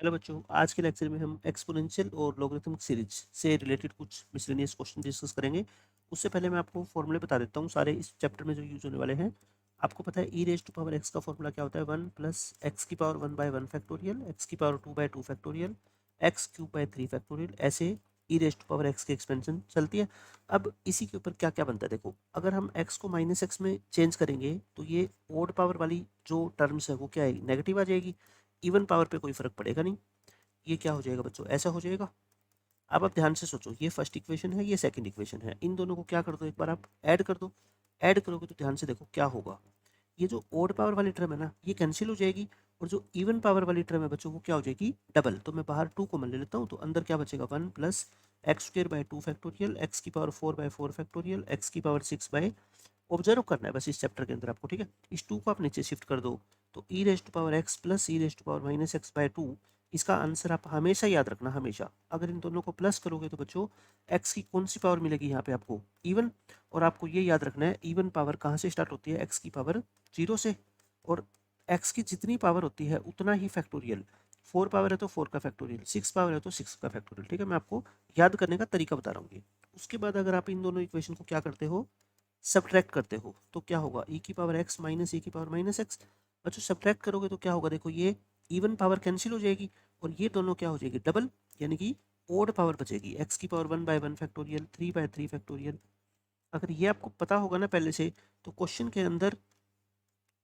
Hello बच्चों, आज के लेक्चर में हम एक्सपोनेंशियल और लॉगरिथमिक सीरीज से रिलेटेड कुछ मिसलेनियस क्वेश्चन डिस्कस करेंगे। उससे पहले मैं आपको फॉर्मूले बता देता हूँ सारे इस चैप्टर में जो यूज होने वाले हैं। आपको पता है ई रेज टू पावर एक्स का फॉर्मूला क्या होता है? 1 प्लस एक्स की पावर 1/1 फैक्टोरियल, एक्स की power 2/2 factorial, x cube by 3 factorial. ऐसे ई रेज टू पावर एक्स की एक्सपेंशन चलती है। अब इसी के ऊपर क्या क्या बनता है देखो, अगर हम एक्स को माइनस एक्स में चेंज करेंगे तो ये ओड पावर वाली जो टर्म्स है वो क्या आएगी? नेगेटिव आ जाएगी। इवन पावर पे कोई फर्क पड़ेगा नहीं। ये क्या हो जाएगा बच्चों? ऐसा हो जाएगा। अब आप ध्यान से सोचो, ये फर्स्ट इक्वेशन है, ये सेकंड इक्वेशन है, इन दोनों को क्या कर दो, एक बार आप ऐड कर दो। ऐड करोगे तो ध्यान से देखो क्या होगा। ये जो ओड पावर वाली टर्म है ना, ये कैंसिल हो जाएगी। और जो इवन पावर वाली टर्म है बच्चों, वो क्या हो जाएगी? डबल। तो मैं बाहर 2 कॉमन ले लेता हूँ, तो अंदर क्या बचेगा? 1 plus x square by 2 factorial, x की पावर 4/4 फैक्टोरियल, एक्स की पावर 6 बाय। ऑब्जर्व करना है बस इस चैप्टर के अंदर आपको, ठीक है। इस 2 को आप नीचे शिफ्ट कर दो, तो e raise to power x plus e raise to power minus x by 2। इसका आंसर आप हमेशा याद रखना, हमेशा। अगर इन दोनों को प्लस करोगे तो बच्चों एक्स की कौन सी पावर मिलेगी यहाँ पे आपको? इवन। और आपको ये याद रखना है, इवन पावर कहाँ से स्टार्ट होती है? एक्स की पावर 0 से। और एक्स की जितनी पावर होती है उतना ही फैक्टोरियल। 4 पावर है तो 4 का फैक्टोरियल, 6 पावर है तो 6 का फैक्टोरियल, ठीक है। मैं आपको याद करने का तरीका बता रहा हूँ ये। उसके बाद अगर आप इन दोनों इक्वेशन को क्या करते हो? सब्ट्रैक्ट करते हो तो क्या होगा? ई की पावर एक्स माइनस ई की पावर माइनस एक्स। बच्चों सब्ट्रैक्ट करोगे तो क्या होगा? देखो ये इवन पावर कैंसिल हो जाएगी और ये दोनों क्या हो जाएगी? डबल। यानी कि ओड पावर बचेगी, एक्स की पावर 1/1 फैक्टोरियल, 3/3 फैक्टोरियल। अगर ये आपको पता होगा ना पहले से, तो क्वेश्चन के अंदर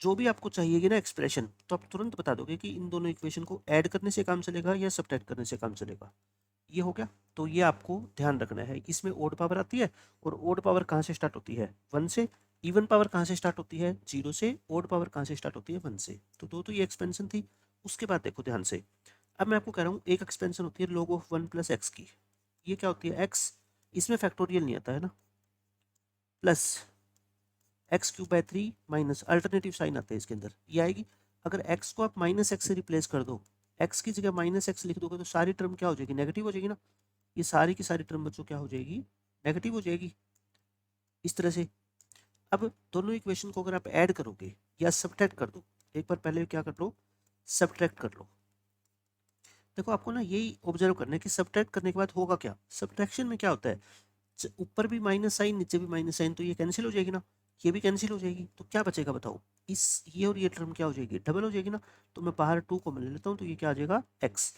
जो भी आपको चाहिएगी ना एक्सप्रेशन, तो आप तुरंत बता दोगे कि इन दोनों इक्वेशन को ऐड करने से काम चलेगा या सब्ट्रैक्ट करने से काम चलेगा। ये हो गया। तो ये आपको ध्यान रखना है, इसमें ओड पावर आती है। और ओड पावर कहाँ से स्टार्ट होती है? 1 से। इवन पावर कहाँ से स्टार्ट होती है? 0 से। ओड पावर कहाँ से स्टार्ट होती है? 1 से। तो दो तो ये एक्सपेंशन थी। उसके बाद देखो ध्यान से, अब मैं आपको कह रहा हूँ एक एक्सपेंशन होती है log ऑफ 1 प्लस एक्स की। ये क्या होती है? एक्स। इसमें फैक्टोरियल नहीं आता है ना। Plus x cube by 3 minus alternative sign आता है इसके अंदर, ये आएगी। अगर एक्स को आप माइनस एक्स से रिप्लेस कर दो, एक्स की जगह माइनस एक्स लिख दोगे, तो सारी टर्म क्या हो जाएगी? नेगेटिव हो जाएगी ना। ये सारी की सारी टर्म बच्चों क्या हो जाएगी? नेगेटिव हो जाएगी। इस तरह से। अब दोनों इक्वेशन को अगर आप ऐड करोगे या सब्ट्रैक्ट कर दो, एक बार पहले क्या कर लो? सब्ट्रैक्ट कर लो। देखो आपको ना यही ऑब्जर्व करना है कि सब्ट्रैक्ट करने के बाद होगा क्या। सब्ट्रैक्शन में क्या होता है? ऊपर भी माइनस साइन, नीचे भी माइनस साइन, तो ये कैंसिल हो जाएगी ना। ये भी कैंसिल हो जाएगी, तो क्या बचेगा बताओ? इस ये और ये टर्म क्या हो जाएगी? डबल हो जाएगी ना। तो मैं बाहर 2 को ले लेता हूँ, तो ये क्या आ जाएगा? एक्स।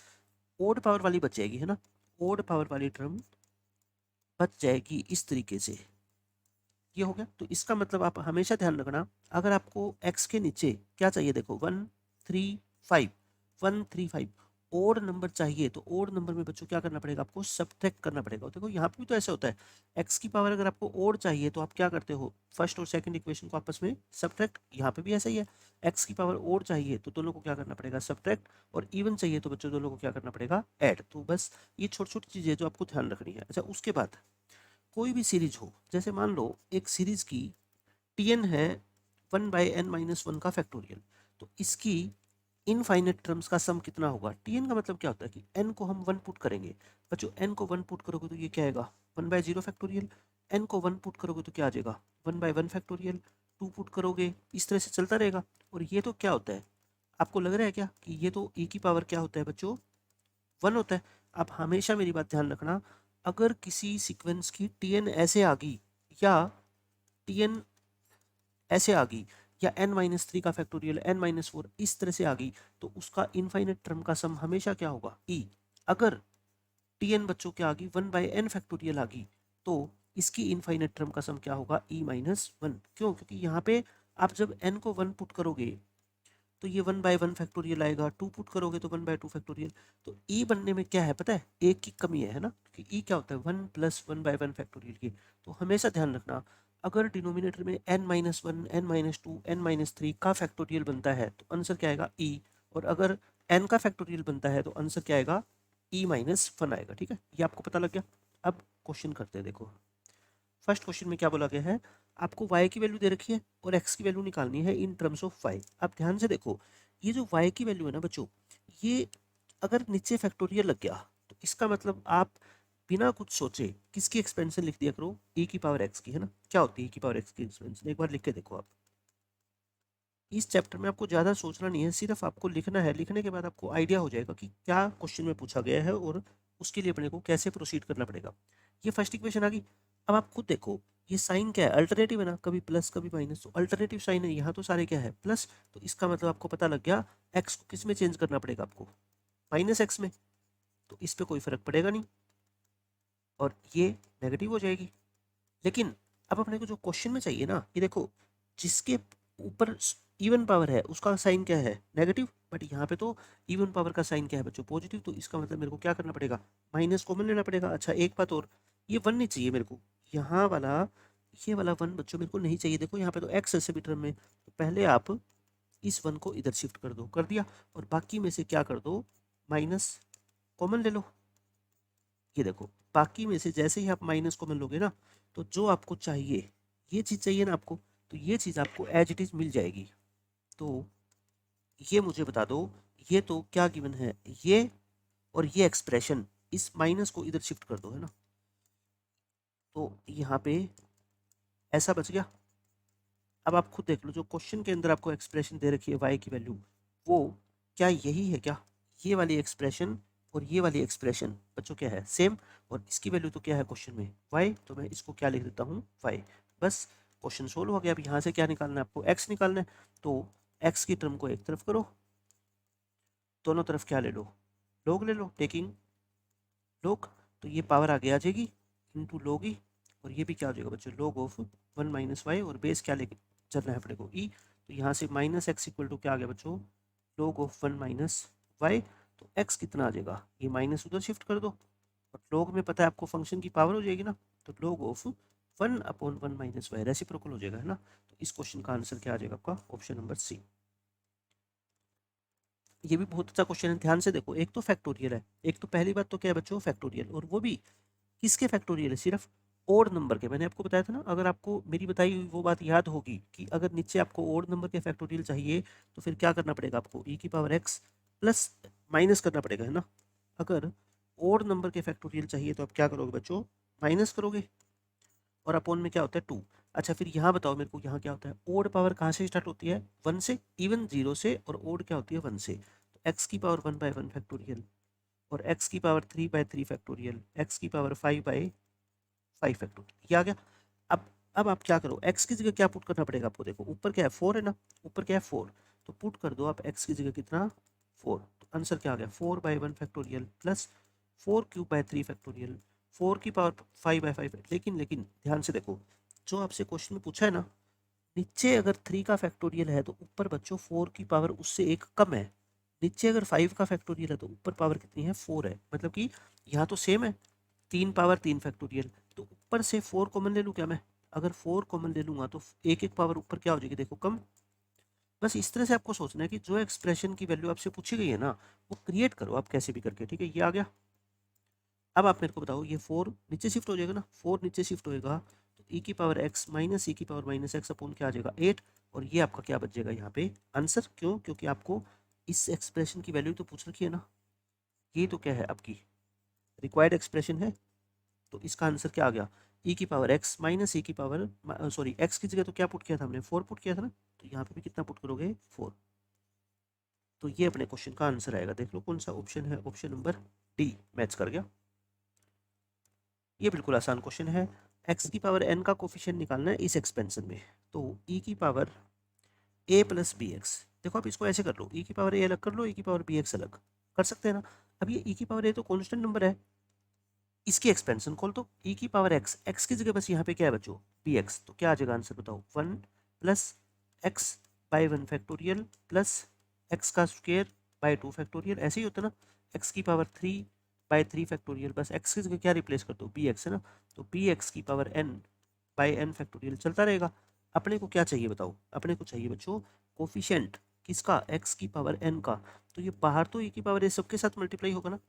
ओड पावर वाली बच जाएगी, है ना। ओड पावर वाली टर्म बच जाएगी इस तरीके से। ये हो गया। तो इसका मतलब आप हमेशा ध्यान रखना, अगर आपको x के नीचे क्या चाहिए, देखो 135, 135 ओड नंबर चाहिए, तो ओड नंबर में बच्चों क्या करना पड़ेगा? आपको सब्ट्रैक्ट करना पड़ेगा। देखो यहाँ पे भी तो ऐसा होता है, x की पावर अगर आपको ओड चाहिए तो आप क्या करते हो? फर्स्ट और सेकंड इक्वेशन को आपस में सब्ट्रैक्ट। यहाँ पे भी ऐसा ही है, x की पावर ओड चाहिए तो दोनों को क्या करना पड़ेगा? सब्ट्रैक्ट। और इवन चाहिए तो बच्चों दोनों को क्या करना पड़ेगा? ऐड। तो बस ये छोटी छोटी चीजें जो आपको ध्यान रखनी है। अच्छा, उसके बाद कोई भी सीरीज हो, जैसे मान लो एक सीरीज की टीएन है 1/n-1 का फैक्टोरियल, तो इसकी इनफाइनेट टर्म्स का सम कितना होगा? टीएन का मतलब क्या होता है कि n को हम 1 पुट करेंगे। बच्चों n को 1 पुट करोगे तो ये क्या आएगा? 1/0 फैक्टोरियल। n को 1 पुट करोगे तो क्या आ जाएगा? 1/1 फैक्टोरियल। 2 पुट करोगे, इस तरह से चलता रहेगा। और ये तो क्या होता है? आपको लग रहा है क्या कि ये तो e की पावर क्या होता है बच्चों? 1 होता है। आप हमेशा मेरी बात ध्यान रखना, अगर किसी सीक्वेंस की टीएन ऐसे आ गई या टीएन ऐसे आ गई या n-3 का फैक्टोरियल n-4 इस तरह से आ गई, तो उसका इनफाइनेट टर्म का सम हमेशा क्या होगा? e। अगर टीएन बच्चों क्या आ गई? 1/n फैक्टोरियल आ गई, तो इसकी इनफाइनेट टर्म का सम क्या होगा? e-1। क्यों? क्योंकि यहाँ पे आप जब n को 1 पुट करोगे तो ये 1/1 फैक्टोरियल आएगा, 2 पुट करोगे तो 1/2 फैक्टोरियल। तो ई बनने में क्या है पता है? एक की कमी है ना। कि ई क्या होता है? 1 प्लस 1/1 फैक्टोरियल की। तो हमेशा ध्यान रखना, अगर डिनोमिनेटर में n-1, n-2, n-3 का फैक्टोरियल बनता है तो आंसर क्या आएगा? ई। और अगर n का फैक्टोरियल बनता है तो आंसर क्या आएगा? e-1 आएगा, ठीक है। ये आपको पता लग गया। अब क्वेश्चन करते हैं, देखो फर्स्ट क्वेश्चन में क्या बोला गया है? आपको y की वैल्यू दे रखी है और x की वैल्यू निकालनी है इन टर्म्स ऑफ y। आप ध्यान से देखो, ये जो y की वैल्यू है ना बच्चों, ये अगर नीचे फैक्टोरियल लग गया तो इसका मतलब आप बिना कुछ सोचे किसकी एक्सपेंशन लिख दिया करो? e की पावर x की, है ना। क्या होती है e की पावर x की एक्सपेंशन? एक बार लिख के देखो आप। इस चैप्टर में आपको ज़्यादा सोचना नहीं है, सिर्फ आपको लिखना है। लिखने के बाद आपको आइडिया हो जाएगा कि क्या क्वेश्चन में पूछा गया है और उसके लिए अपने को कैसे प्रोसीड करना पड़ेगा। ये फर्स्ट इक्वेशन आ गई। अब आप खुद देखो, ये साइन क्या है, अल्टरनेटिव है ना, कभी प्लस कभी माइनस, तो अल्टरनेटिव साइन है, यहाँ तो सारे क्या है प्लस, तो इसका मतलब आपको पता लग गया एक्स को किस में चेंज करना पड़ेगा आपको, माइनस एक्स में, तो इस पर कोई फर्क पड़ेगा नहीं और ये नेगेटिव हो जाएगी। लेकिन अब अपने को जो क्वेश्चन में चाहिए ना, ये देखो, जिसके ऊपर इवन पावर है उसका साइन क्या है, नेगेटिव, बट यहाँ पे तो इवन पावर का साइन क्या है बच्चों, पॉजिटिव, तो इसका मतलब मेरे को क्या करना पड़ेगा, माइनस कॉमन लेना पड़ेगा। अच्छा एक बात और, ये वन नहीं चाहिए मेरे को, यहाँ वाला, ये वाला वन बच्चों मेरे को नहीं चाहिए। देखो यहाँ पे तो एक्स ऐसे भी टर्म में, तो पहले आप इस वन को इधर शिफ्ट कर दो, कर दिया, और बाकी में से क्या कर दो, माइनस कॉमन ले लो। ये देखो, बाकी में से जैसे ही आप माइनस कॉमन लोगे ना, तो जो आपको चाहिए, ये चीज़ चाहिए ना आपको, तो ये चीज़ आपको एज इट इज़ मिल जाएगी। तो ये मुझे बता दो, ये तो क्या गिवन है, ये और ये एक्सप्रेशन, इस माइनस को इधर शिफ्ट कर दो, है ना, तो यहाँ पे ऐसा बच गया। अब आप खुद देख लो, जो क्वेश्चन के अंदर आपको एक्सप्रेशन दे रखी है वाई की वैल्यू, वो क्या यही है क्या, ये वाली एक्सप्रेशन और ये वाली एक्सप्रेशन बच्चों क्या है, सेम, और इसकी वैल्यू तो क्या है क्वेश्चन में, वाई, तो मैं इसको क्या लिख देता हूँ, वाई। बस क्वेश्चन सोल्व हो गया। अब यहाँ से क्या निकालना है आपको, एक्स निकालना है, तो एक्स की टर्म को एक तरफ करो, दोनों तरफ क्या ले लो, लोग ले लो, टेकिंग लोग, तो ये पावर आगे आ जाएगी इंटू लोग ही, और ये भी क्या हो जाएगा बच्चों, लोग ऑफ वन माइनस वाई, और बेस क्या लेके चलना है अपने को, ई, तो यहाँ से माइनस एक्स इक्वल टू क्या आ गया बच्चों, लोग ऑफ वन माइनस वाई, तो एक्स कितना आ जाएगा, ये माइनस उधर शिफ्ट कर दो, और लोग में पता है आपको फंक्शन की पावर हो जाएगी ना, तो log of one upon one minus y reciprocal हो जाएगा, है ना, तो इस क्वेश्चन का आंसर क्या आ जाएगा आपका, ऑप्शन नंबर सी। ये भी बहुत अच्छा क्वेश्चन है, ध्यान से देखो, एक तो फैक्टोरियल है, एक तो पहली बात तो क्या है बच्चों, फैक्टोरियल, और वो भी किसके फैक्टोरियल है, सिर्फ ओड नंबर के। मैंने आपको बताया था ना, अगर आपको मेरी बताई हुई वो बात याद होगी कि अगर नीचे आपको ओड नंबर के फैक्टोरियल चाहिए, तो फिर क्या करना पड़ेगा आपको, ई की पावर एक्स प्लस माइनस करना पड़ेगा, है ना। अगर ओड नंबर के फैक्टोरियल चाहिए तो आप क्या करोगे बच्चों, माइनस करोगे, और अपॉन में क्या होता है, टू। अच्छा फिर यहाँ बताओ मेरे को, यहाँ क्या होता है, ओड पावर कहाँ से स्टार्ट होती है, वन से, इवन जीरो से, और ओड क्या होती है, वन से, तो एक्स की power one by one factorial, और एक्स की power three by three factorial, x की power five by five factorial, ये आ गया। अब आप क्या करो, एक्स की जगह क्या पुट करना पड़ेगा आपको, देखो ऊपर क्या है, फोर है ना, ऊपर क्या है, फोर, तो पुट कर दो आप एक्स की जगह कितना, फोर, तो आंसर क्या आ गया, four by one factorial plus four cube by three factorial, four की पावर फाइव बाय फाइव। लेकिन लेकिन ध्यान से देखो, जो आपसे क्वेश्चन में पूछा है ना, नीचे अगर थ्री का फैक्टोरियल है तो ऊपर बच्चों फोर की पावर उससे एक कम है, नीचे अगर फाइव का फैक्टोरियल है तो ऊपर पावर कितनी है, फोर है, मतलब कि यहाँ तो सेम है, तीन पावर तीन फैक्टोरियल, तो ऊपर से फोर कॉमन ले लूँ क्या मैं, अगर फोर कॉमन ले लूँगा तो एक एक पावर ऊपर क्या हो जाएगी, देखो कम। बस इस तरह से आपको सोचना है कि जो एक्सप्रेशन की वैल्यू आपसे पूछी गई है ना, वो क्रिएट करो आप कैसे भी करके, ठीक है, ये आ गया। अब आप मेरे को बताओ, ये फोर नीचे शिफ्ट हो जाएगा ना, फोर नीचे शिफ्ट होएगा, तो ई की पावर एक्स माइनस ई की पावर माइनस एक्स अपॉन क्या आ जाएगा, एट, और ये आपका क्या बच जाएगा यहाँ पे आंसर, क्यों, क्योंकि आपको इस एक्सप्रेशन की वैल्यू तो पूछ रखी है ना, ये तो क्या है आपकी रिक्वायर्ड एक्सप्रेशन है, तो इसका आंसर क्या आ गया, ई की पावर एक्स माइनस ई की पावर, सॉरी एक्स की जगह तो क्या पुट किया था हमने, फोर पुट किया था ना, तो यहाँ पे भी कितना पुट करोगे, फोर, तो ये अपने क्वेश्चन का आंसर आएगा। देख लो कौन सा ऑप्शन है, ऑप्शन नंबर डी मैच कर गया। ये बिल्कुल आसान क्वेश्चन है, एक्स की पावर एन का कोफिशिएंट निकालना है इस एक्सपेंशन में, तो ई की पावर ए प्लस बी एक्स, देखो आप इसको ऐसे कर लो, ई की पावर ए अलग कर लो, ई की पावर बी एक्स अलग कर सकते हैं ना। अब ये ई की पावर ए तो कॉन्स्टेंट नंबर है, इसकी एक्सपेंशन खोल दो, ई की पावर एक्स, एक्स की जगह बस यहाँ पे क्या है बच्चों, बी एक्स, तो क्या आ जाएगा आंसर बताओ, one plus x by one factorial plus x का स्क्वेयर बाई टू फैक्टोरियल, ऐसे ही होता है ना, एक्स की power three by three factorial, बस एक्स की जगह क्या रिप्लेस कर दो, बी एक्स, है ना, तो बी एक्स की power n by n factorial चलता रहेगा। अपने को क्या चाहिए बताओ, अपने को चाहिए बच्चों कोफिशिएंट किसका, एक्स की पावर एन का, तो ये बाहर तो ई की पावर ए सबके साथ मल्टीप्लाई होगा ना,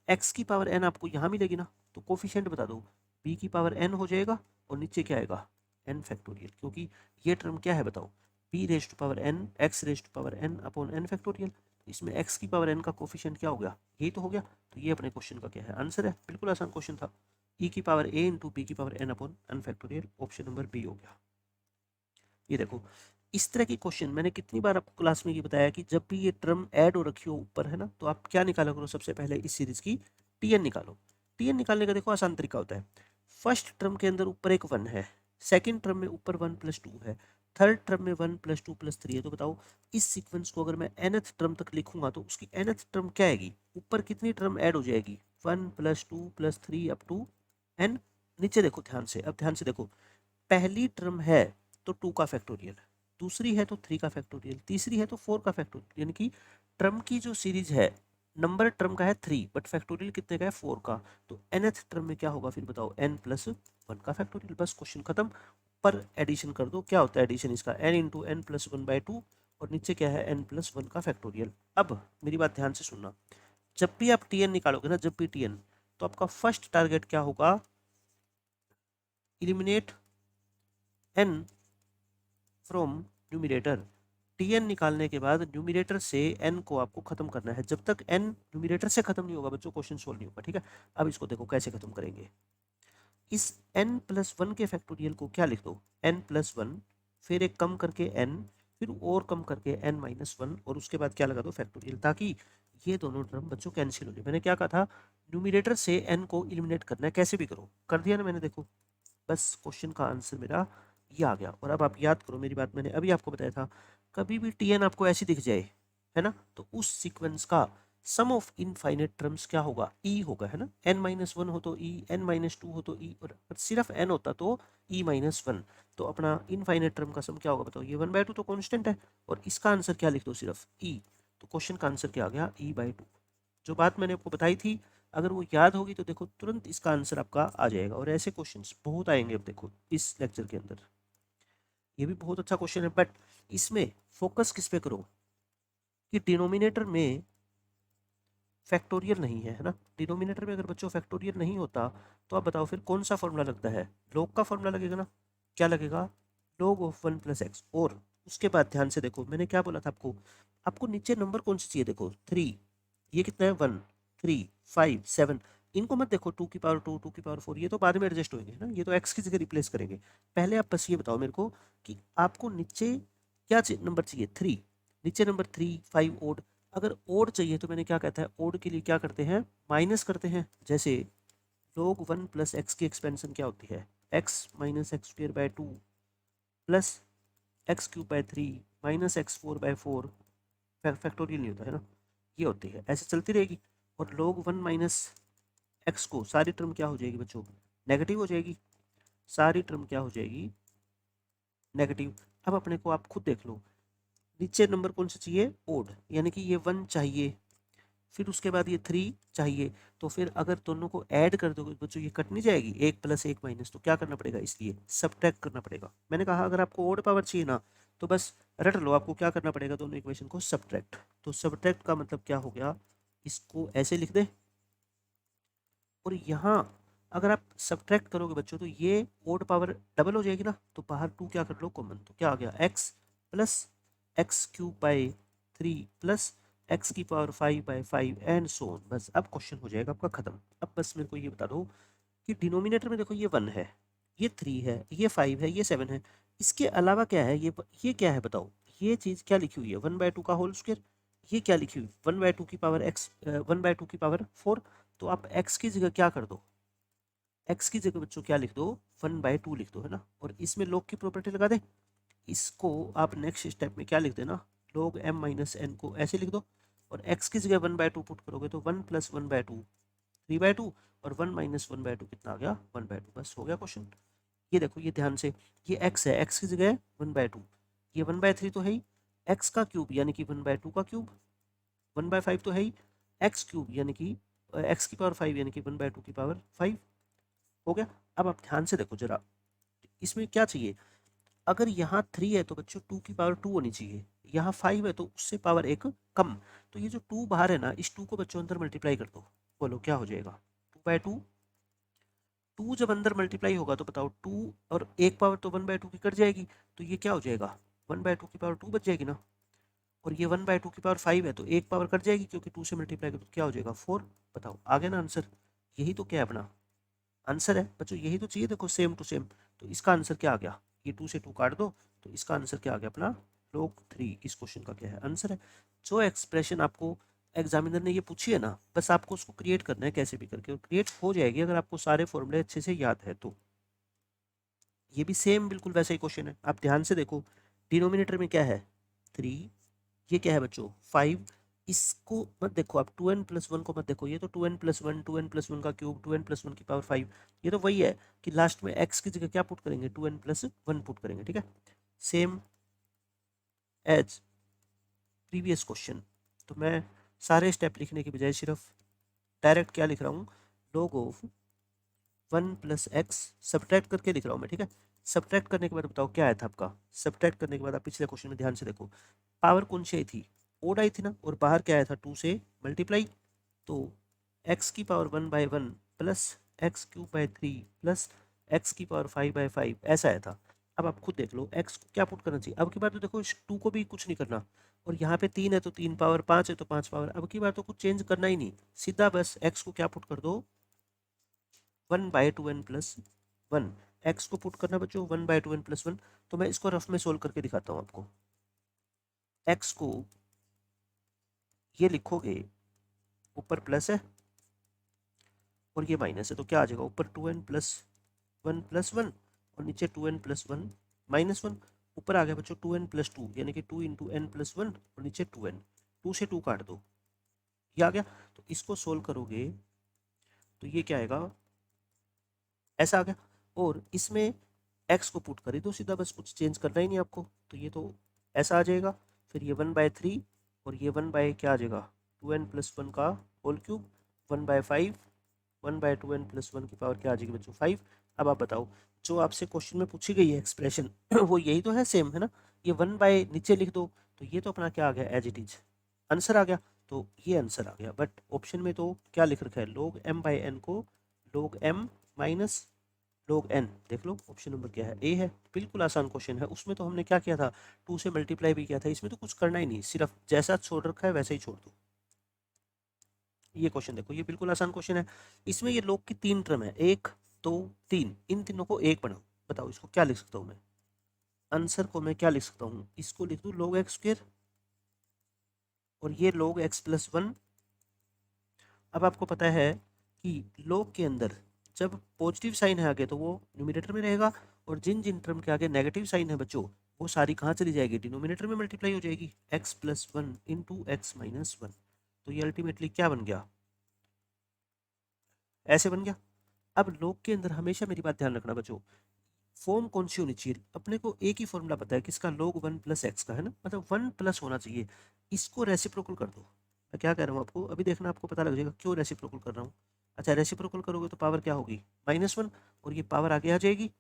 एक्स की पावर एन आपको यहाँ मिलेगी ना, तो कोफिशिएंट बता दो, बी की पावर एन हो जाएगा, और नीचे क्या आएगा, एन फैक्टोरियल, क्योंकि ये टर्म क्या है बताओ, b raise to power n x raise to power n upon n factorial, इसमें एक्स की पावर एन का कोफिशिएंट क्या हो गया, यही तो हो गया, तो ये अपने क्वेश्चन का क्या है आंसर है, बिल्कुल आसान क्वेश्चन था, ई की पावर ए इंटू बी की power n upon n factorial, option number b हो गया। ये देखो, इस तरह की क्वेश्चन मैंने कितनी बार आपको क्लास में ये बताया कि जब भी ये टर्म ऐड हो रखी हो ऊपर, है ना, तो आप क्या निकाला करो, सबसे पहले इस सीरीज की टीएन निकालो। टीएन निकालने का देखो आसान तरीका होता है, फर्स्ट टर्म के अंदर ऊपर एक 1 है, सेकंड टर्म में ऊपर 1+2 है, थर्ड टर्म में 1+2+3 है। तो बताओ इस सीक्वेंस को अगर मैं nth टर्म तक लिखूंगा तो उसकी nth टर्म क्या आएगी, ऊपर कितनी टर्म ऐड हो जाएगी, 1+2+3 अप टू n। नीचे देखो ध्यान से, अब ध्यान से देखो, पहली टर्म है तो 2 का फैक्टोरियल, दूसरी है तो 3 का फैक्टोरियल, तीसरी है तो 4 का फैक्टोरियल, यानी कि टर्म की जो सीरीज है, नंबर टर्म का है 3 बट फैक्टोरियल कितने का है 4 का। तो nth टर्म में क्या होगा फिर बताओ, n+1 का फैक्टोरियल। बस क्वेश्चन खत्म। पर एडिशन कर दो, क्या होता है एडिशन इसका, n×n+1/2 और नीचे क्या है n+1 का फैक्टोरियल। अब मेरी बात ध्यान से सुनना, जब भी आप टीएन निकालोगे ना, जब भी टीएन, तो आपका फर्स्ट टारगेट क्या होगा, eliminate n from numerator. TN निकालने के बाद न्यूमिरेटर से n को आपको खत्म करना है। जब तक n न्यूमिरेटर से खत्म नहीं होगा बच्चों, क्वेश्चन सोल्व नहीं होगा, ठीक है। अब इसको देखो कैसे खत्म करेंगे, इस n+1 के फैक्टोरियल को क्या लिख दो, n+1, फिर एक कम करके n, फिर और कम करके n-1 और उसके बाद क्या लगा दो फैक्टोरियल, ताकि ये दोनों टर्म बच्चों कैंसिल हो जाए। मैंने क्या कहा था, न्यूमिरेटर से n को इलिमिनेट करना है, कैसे भी करो, कर दिया ना मैंने, देखो बस क्वेश्चन का आंसर मेरा ये आ गया। और अब आप याद करो मेरी बात, मैंने अभी आपको बताया था, कभी भी टीएन आपको ऐसी दिख जाए, है ना, तो उस सीक्वेंस का सम ऑफ इनफाइनाइट टर्म्स क्या होगा, ई होगा, है ना। n-1 हो तो ई, n-2 हो तो ई, और सिर्फ n होता तो e-1। तो अपना इनफाइनाइट टर्म का सम क्या होगा बताओ, ये 1/2 तो कांस्टेंट है, और इसका आंसर क्या लिख दो, सिर्फ ई। तो क्वेश्चन का आंसर क्या आ गया, e/2। जो बात मैंने आपको बताई थी, अगर वो याद होगी तो देखो तुरंत इसका आंसर आपका आ जाएगा। और ऐसे क्वेश्चंस बहुत आएंगे अब देखो इस लेक्चर के अंदर। ये भी बहुत अच्छा क्वेश्चन है, बट इसमें फोकस किस पे करो कि डिनोमिनेटर में फैक्टोरियल नहीं है, है ना। डिनोमिनेटर में अगर बच्चों फैक्टोरियल नहीं होता तो आप बताओ फिर कौन सा फॉर्मूला लगता है, लॉग का फॉर्मूला लगेगा ना। क्या लगेगा, log ऑफ 1+x। और उसके बाद ध्यान से देखो, मैंने क्या बोला था आपको, आपको नीचे नंबर कौन सी चाहिए, देखो 3, ये कितना है 1, 3, 5, 7, इनको मत देखो 2 की पावर 2, 2 की पावर 4, ये तो बाद में एडजस्ट होंगे, है ना, ये तो x की जगह रिप्लेस करेंगे। पहले आप बस ये बताओ मेरे को कि आपको नीचे क्या नंबर चाहिए, 3, नीचे नंबर 3, 5 ओड। अगर ओड चाहिए तो मैंने क्या कहता है, ओड के लिए क्या करते हैं, माइनस करते हैं। जैसे log 1+x की एक्सपेंशन क्या होती है, x-x² 2 plus x³ 3 minus x4/4, factorial नहीं होता, है ना, ये होती है, ऐसे चलती रहेगी। और log 1-x को सारी टर्म क्या हो जाएगी बच्चों, नेगेटिव हो जाएगी, सारी टर्म क्या हो जाएगी, नेगेटिव। अब अपने को आप खुद देख लो, नीचे नंबर कौन सा चाहिए, ओड, यानी कि ये 1 चाहिए, फिर उसके बाद ये 3 चाहिए। तो फिर अगर दोनों को ऐड कर दोगे बच्चों, ये कट नहीं जाएगी, 1+1 तो क्या करना पड़ेगा, इसलिए सब्ट्रैक्ट करना पड़ेगा। मैंने कहा अगर आपको ओड पावर चाहिए ना, तो बस रट लो, आपको क्या करना पड़ेगा, दोनों इक्वेशन को सब्ट्रैक्ट। तो सब्ट्रैक्ट का मतलब क्या हो गया, इसको ऐसे लिख दे, और यहाँ अगर आप सब्ट्रैक्ट करोगे बच्चों तो ये ओड पावर डबल हो जाएगी ना, तो बाहर 2 क्या कर लो कॉमन, तो क्या आ गया, x+x³ plus x⁵/5 and so on. बस अब क्वेश्चन हो जाएगा आपका खत्म। अब बस मेरे को ये बता दो कि डिनोमिनेटर में देखो ये 1 है, ये 3 है, ये 5 है, ये 7 है, इसके अलावा क्या है, ये क्या है बताओ, ये चीज़ क्या लिखी हुई है, 1/2 का होल स्क्वायर। ये क्या लिखी हुई, 1/2 की पावर x, 1/2 की पावर 4। तो आप x की जगह क्या कर दो, x की जगह बच्चों क्या लिख दो, 1/2 लिख दो, है ना। और इसमें log की प्रॉपर्टी लगा दे, इसको आप नेक्स्ट स्टेप में क्या लिख देना, log m-n को ऐसे लिख दो, और x की जगह 1/2 पुट करोगे तो 1+1/2 3/2, और 1-1/2 कितना आ गया, 1/2। बस हो गया क्वेश्चन। ये देखो ये ध्यान से, ये x है, x की जगह है 1/2, ये 1/3 तो है ही, x का क्यूब यानी कि 1/2 का क्यूब, 1/5 तो है ही, x³ यानी कि x⁵ यानी कि 1/2 की पावर 5 हो गया। अब आप ध्यान से देखो जरा, इसमें क्या चाहिए, अगर यहाँ 3 है तो बच्चों 2 की पावर 2 होनी चाहिए, यहाँ 5 है तो उससे पावर 1 कम। तो ये जो 2 बाहर है ना, इस 2 को बच्चों अंदर मल्टीप्लाई कर दो, बोलो क्या हो जाएगा, 2/2। 2 जब अंदर मल्टीप्लाई होगा तो बताओ 2 और 1 पावर तो 1/2 की कट जाएगी, तो ये क्या हो जाएगा, 1/2 की पावर 2 बच जाएगी ना। और ये 1/2 की पावर 5 है तो 1 पावर कट जाएगी, क्योंकि 2 से मल्टीप्लाई करो तो क्या हो जाएगा 4। बताओ आ गया ना आंसर, यही तो क्या है अपना आंसर है बच्चों, यही तो चाहिए, देखो सेम टू सेम। तो इसका आंसर क्या आ गया, ये 2 से 2 काट दो, तो इसका आंसर क्या आ गया अपना log 3। इस क्वेश्चन का क्या है आंसर है। जो एक्सप्रेशन आपको एग्जामिनर ने ये पूछी है ना, बस आपको उसको क्रिएट करना है कैसे भी करके, और क्रिएट हो जाएगी अगर आपको सारे फॉर्मूले अच्छे से याद है तो। ये भी सेम बिल्कुल वैसा ही क्वेश्चन है, आप ध्यान से देखो। डिनोमिनेटर में क्या है 3, ये क्या है बच्चों 5। इसको मत देखो आप, 2n+1 को मत देखो, ये तो 2n+1, 2n+1 का क्यूब, 2n+1 की पावर 5। ये तो वही है कि लास्ट में x की जगह क्या पुट करेंगे 2n+1 पुट करेंगे, ठीक है। Same as previous question. तो मैं सारे स्टेप लिखने की बजाय सिर्फ डायरेक्ट क्या लिख रहा हूँ, log ऑफ 1+x सब्ट्रैक्ट करके लिख रहा हूँ मैं, ठीक है। सब्ट्रैक्ट करने के बाद बताओ क्या आया था आपका। सब्ट्रैक्ट करने के बाद आप पिछले क्वेश्चन में ध्यान से देखो, पावर कौन सी आई थी, ओड आई थी ना, और बाहर क्या आया था 2 से मल्टीप्लाई। तो x की power 1/1 plus x³ plus x⁵ ऐसा आया था। अब आप खुद देख लो x को क्या पुट करना चाहिए। अब की बार तो देखो इस 2 को भी कुछ नहीं करना, और यहाँ पे 3 है तो 3 पावर, 5 है तो 5 पावर। अब की बार तो कुछ चेंज करना ही नहीं, सीधा बस x को क्या पुट कर दो 1/2n+1। x को पुट करना बच्चों 1/2n+1। तो मैं इसको रफ में सोल्व करके दिखाता हूँ आपको। x को ये लिखोगे, ऊपर प्लस है और ये माइनस है, तो क्या आ जाएगा ऊपर 2n+1+1 और नीचे 2n+1-1। ऊपर आ गया बच्चों 2n+2 यानी कि 2 × n+1 और नीचे 2n। 2 से 2 काट दो, ये आ गया। तो इसको सोल्व करोगे तो ये क्या आएगा, ऐसा आ गया। और इसमें x को पुट कर दो सीधा, बस कुछ चेंज करना ही नहीं आपको, तो ये तो ऐसा आ जाएगा। फिर ये 1/3 और ये 1 क्या आ जाएगा 2n+1 का होल क्यूब, 1/5, 1/2n+1 की पावर क्या आ जाएगी बच्चों 5। अब आप बताओ जो आपसे क्वेश्चन में पूछी गई है एक्सप्रेशन वो यही तो है, सेम है ना। ये 1 नीचे लिख दो, तो ये तो अपना क्या आ गया एज इट इज आंसर आ गया। तो ये आंसर आ गया, बट ऑप्शन में तो क्या लिख रखा है log m/n को log m minus log n। देख लो ऑप्शन नंबर क्या है, ए है। बिल्कुल आसान क्वेश्चन है, उसमें तो हमने क्या किया था 2 से मल्टीप्लाई भी किया था, इसमें तो कुछ करना ही नहीं, सिर्फ जैसा छोड़ रखा है वैसा ही छोड़ दो। ये क्वेश्चन देखो, ये बिल्कुल आसान क्वेश्चन है। इसमें ये log की 3 टर्म है, 1 2 3, इन तीनों को एक बनाओ। बताओ इसको क्या लिख सकता हूँ मैं, आंसर को मैं क्या लिख सकता हूँ, इसको लिख दूँ log x² और ये log x+1। अब आपको पता है कि log के अंदर जब पॉजिटिव साइन है आगे तो वो न्यूमिनेटर में रहेगा, और जिन जिन टर्म के आगे नेगेटिव साइन है बच्चों वो सारी कहाँ चली जाएगी, डिनोमिनेटर में मल्टीप्लाई हो जाएगी, x+1 इंटू x-1। तो ये अल्टीमेटली क्या बन गया, ऐसे बन गया। अब log के अंदर हमेशा मेरी बात ध्यान रखना बच्चों, फॉर्म कौन सी होनी चाहिए, अपने को एक ही फॉर्मूला पता है किसका, log 1+x का है ना, मतलब 1+ होना चाहिए। इसको रेसिप्रोकल कर दो। मैं क्या कह रहा हूँ आपको अभी देखना, आपको पता लग जाएगा क्यों रेसिप्रोकल कर रहा हूँ। अच्छा रेसिप्रोकल करोगे तो पावर क्या होगी -1, और ये पावर आगे आ जाएगी।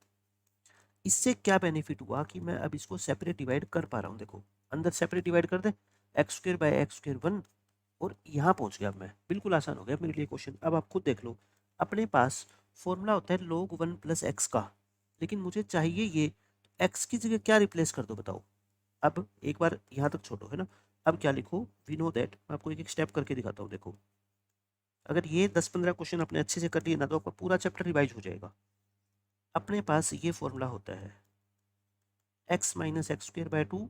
इससे क्या बेनिफिट हुआ कि मैं अब इसको सेपरेट डिवाइड कर पा रहा हूँ। देखो अंदर सेपरेट डिवाइड कर दे, x² 1, और यहाँ पहुँच गया अब मैं, बिल्कुल आसान हो गया मेरे लिए क्वेश्चन। अब आप खुद देख लो, अपने पास फॉर्मूला होता है log 1+x का, लेकिन मुझे चाहिए ये, x की जगह क्या रिप्लेस कर दो बताओ। अब एक बार यहाँ तक छोड़ो है ना, अब क्या लिखो, वी नो दैट। मैं आपको एक एक स्टेप करके दिखाता हूँ। देखो अगर ये 10-15 क्वेश्चन आपने अच्छे से कर लिए ना तो आपका पूरा चैप्टर रिवाइज हो जाएगा। अपने पास ये फॉर्मूला होता है x-x² 2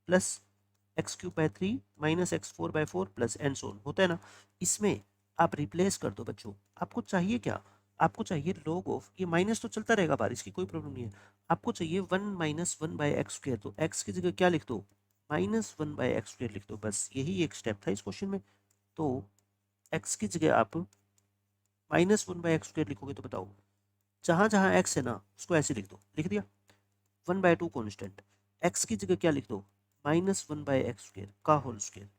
plus x³ minus x4/4 plus and so on, होता है ना। इसमें आप रिप्लेस कर दो बच्चों। आपको चाहिए क्या, आपको चाहिए log ऑफ, ये माइनस तो चलता रहेगा बाहर, इसकी कोई प्रॉब्लम नहीं है। आपको चाहिए 1-1/x², तो x की जगह क्या लिख दो -1/x² लिख दो, बस यही एक स्टेप था इस क्वेश्चन में। तो x की जगह आप -1/x² लिखोगे तो बताओ, जहां जहां x है ना उसको ऐसे लिख दो, लिख दिया। 1/2 कॉन्स्टेंट, x की जगह क्या लिख दो -1/x² का whole square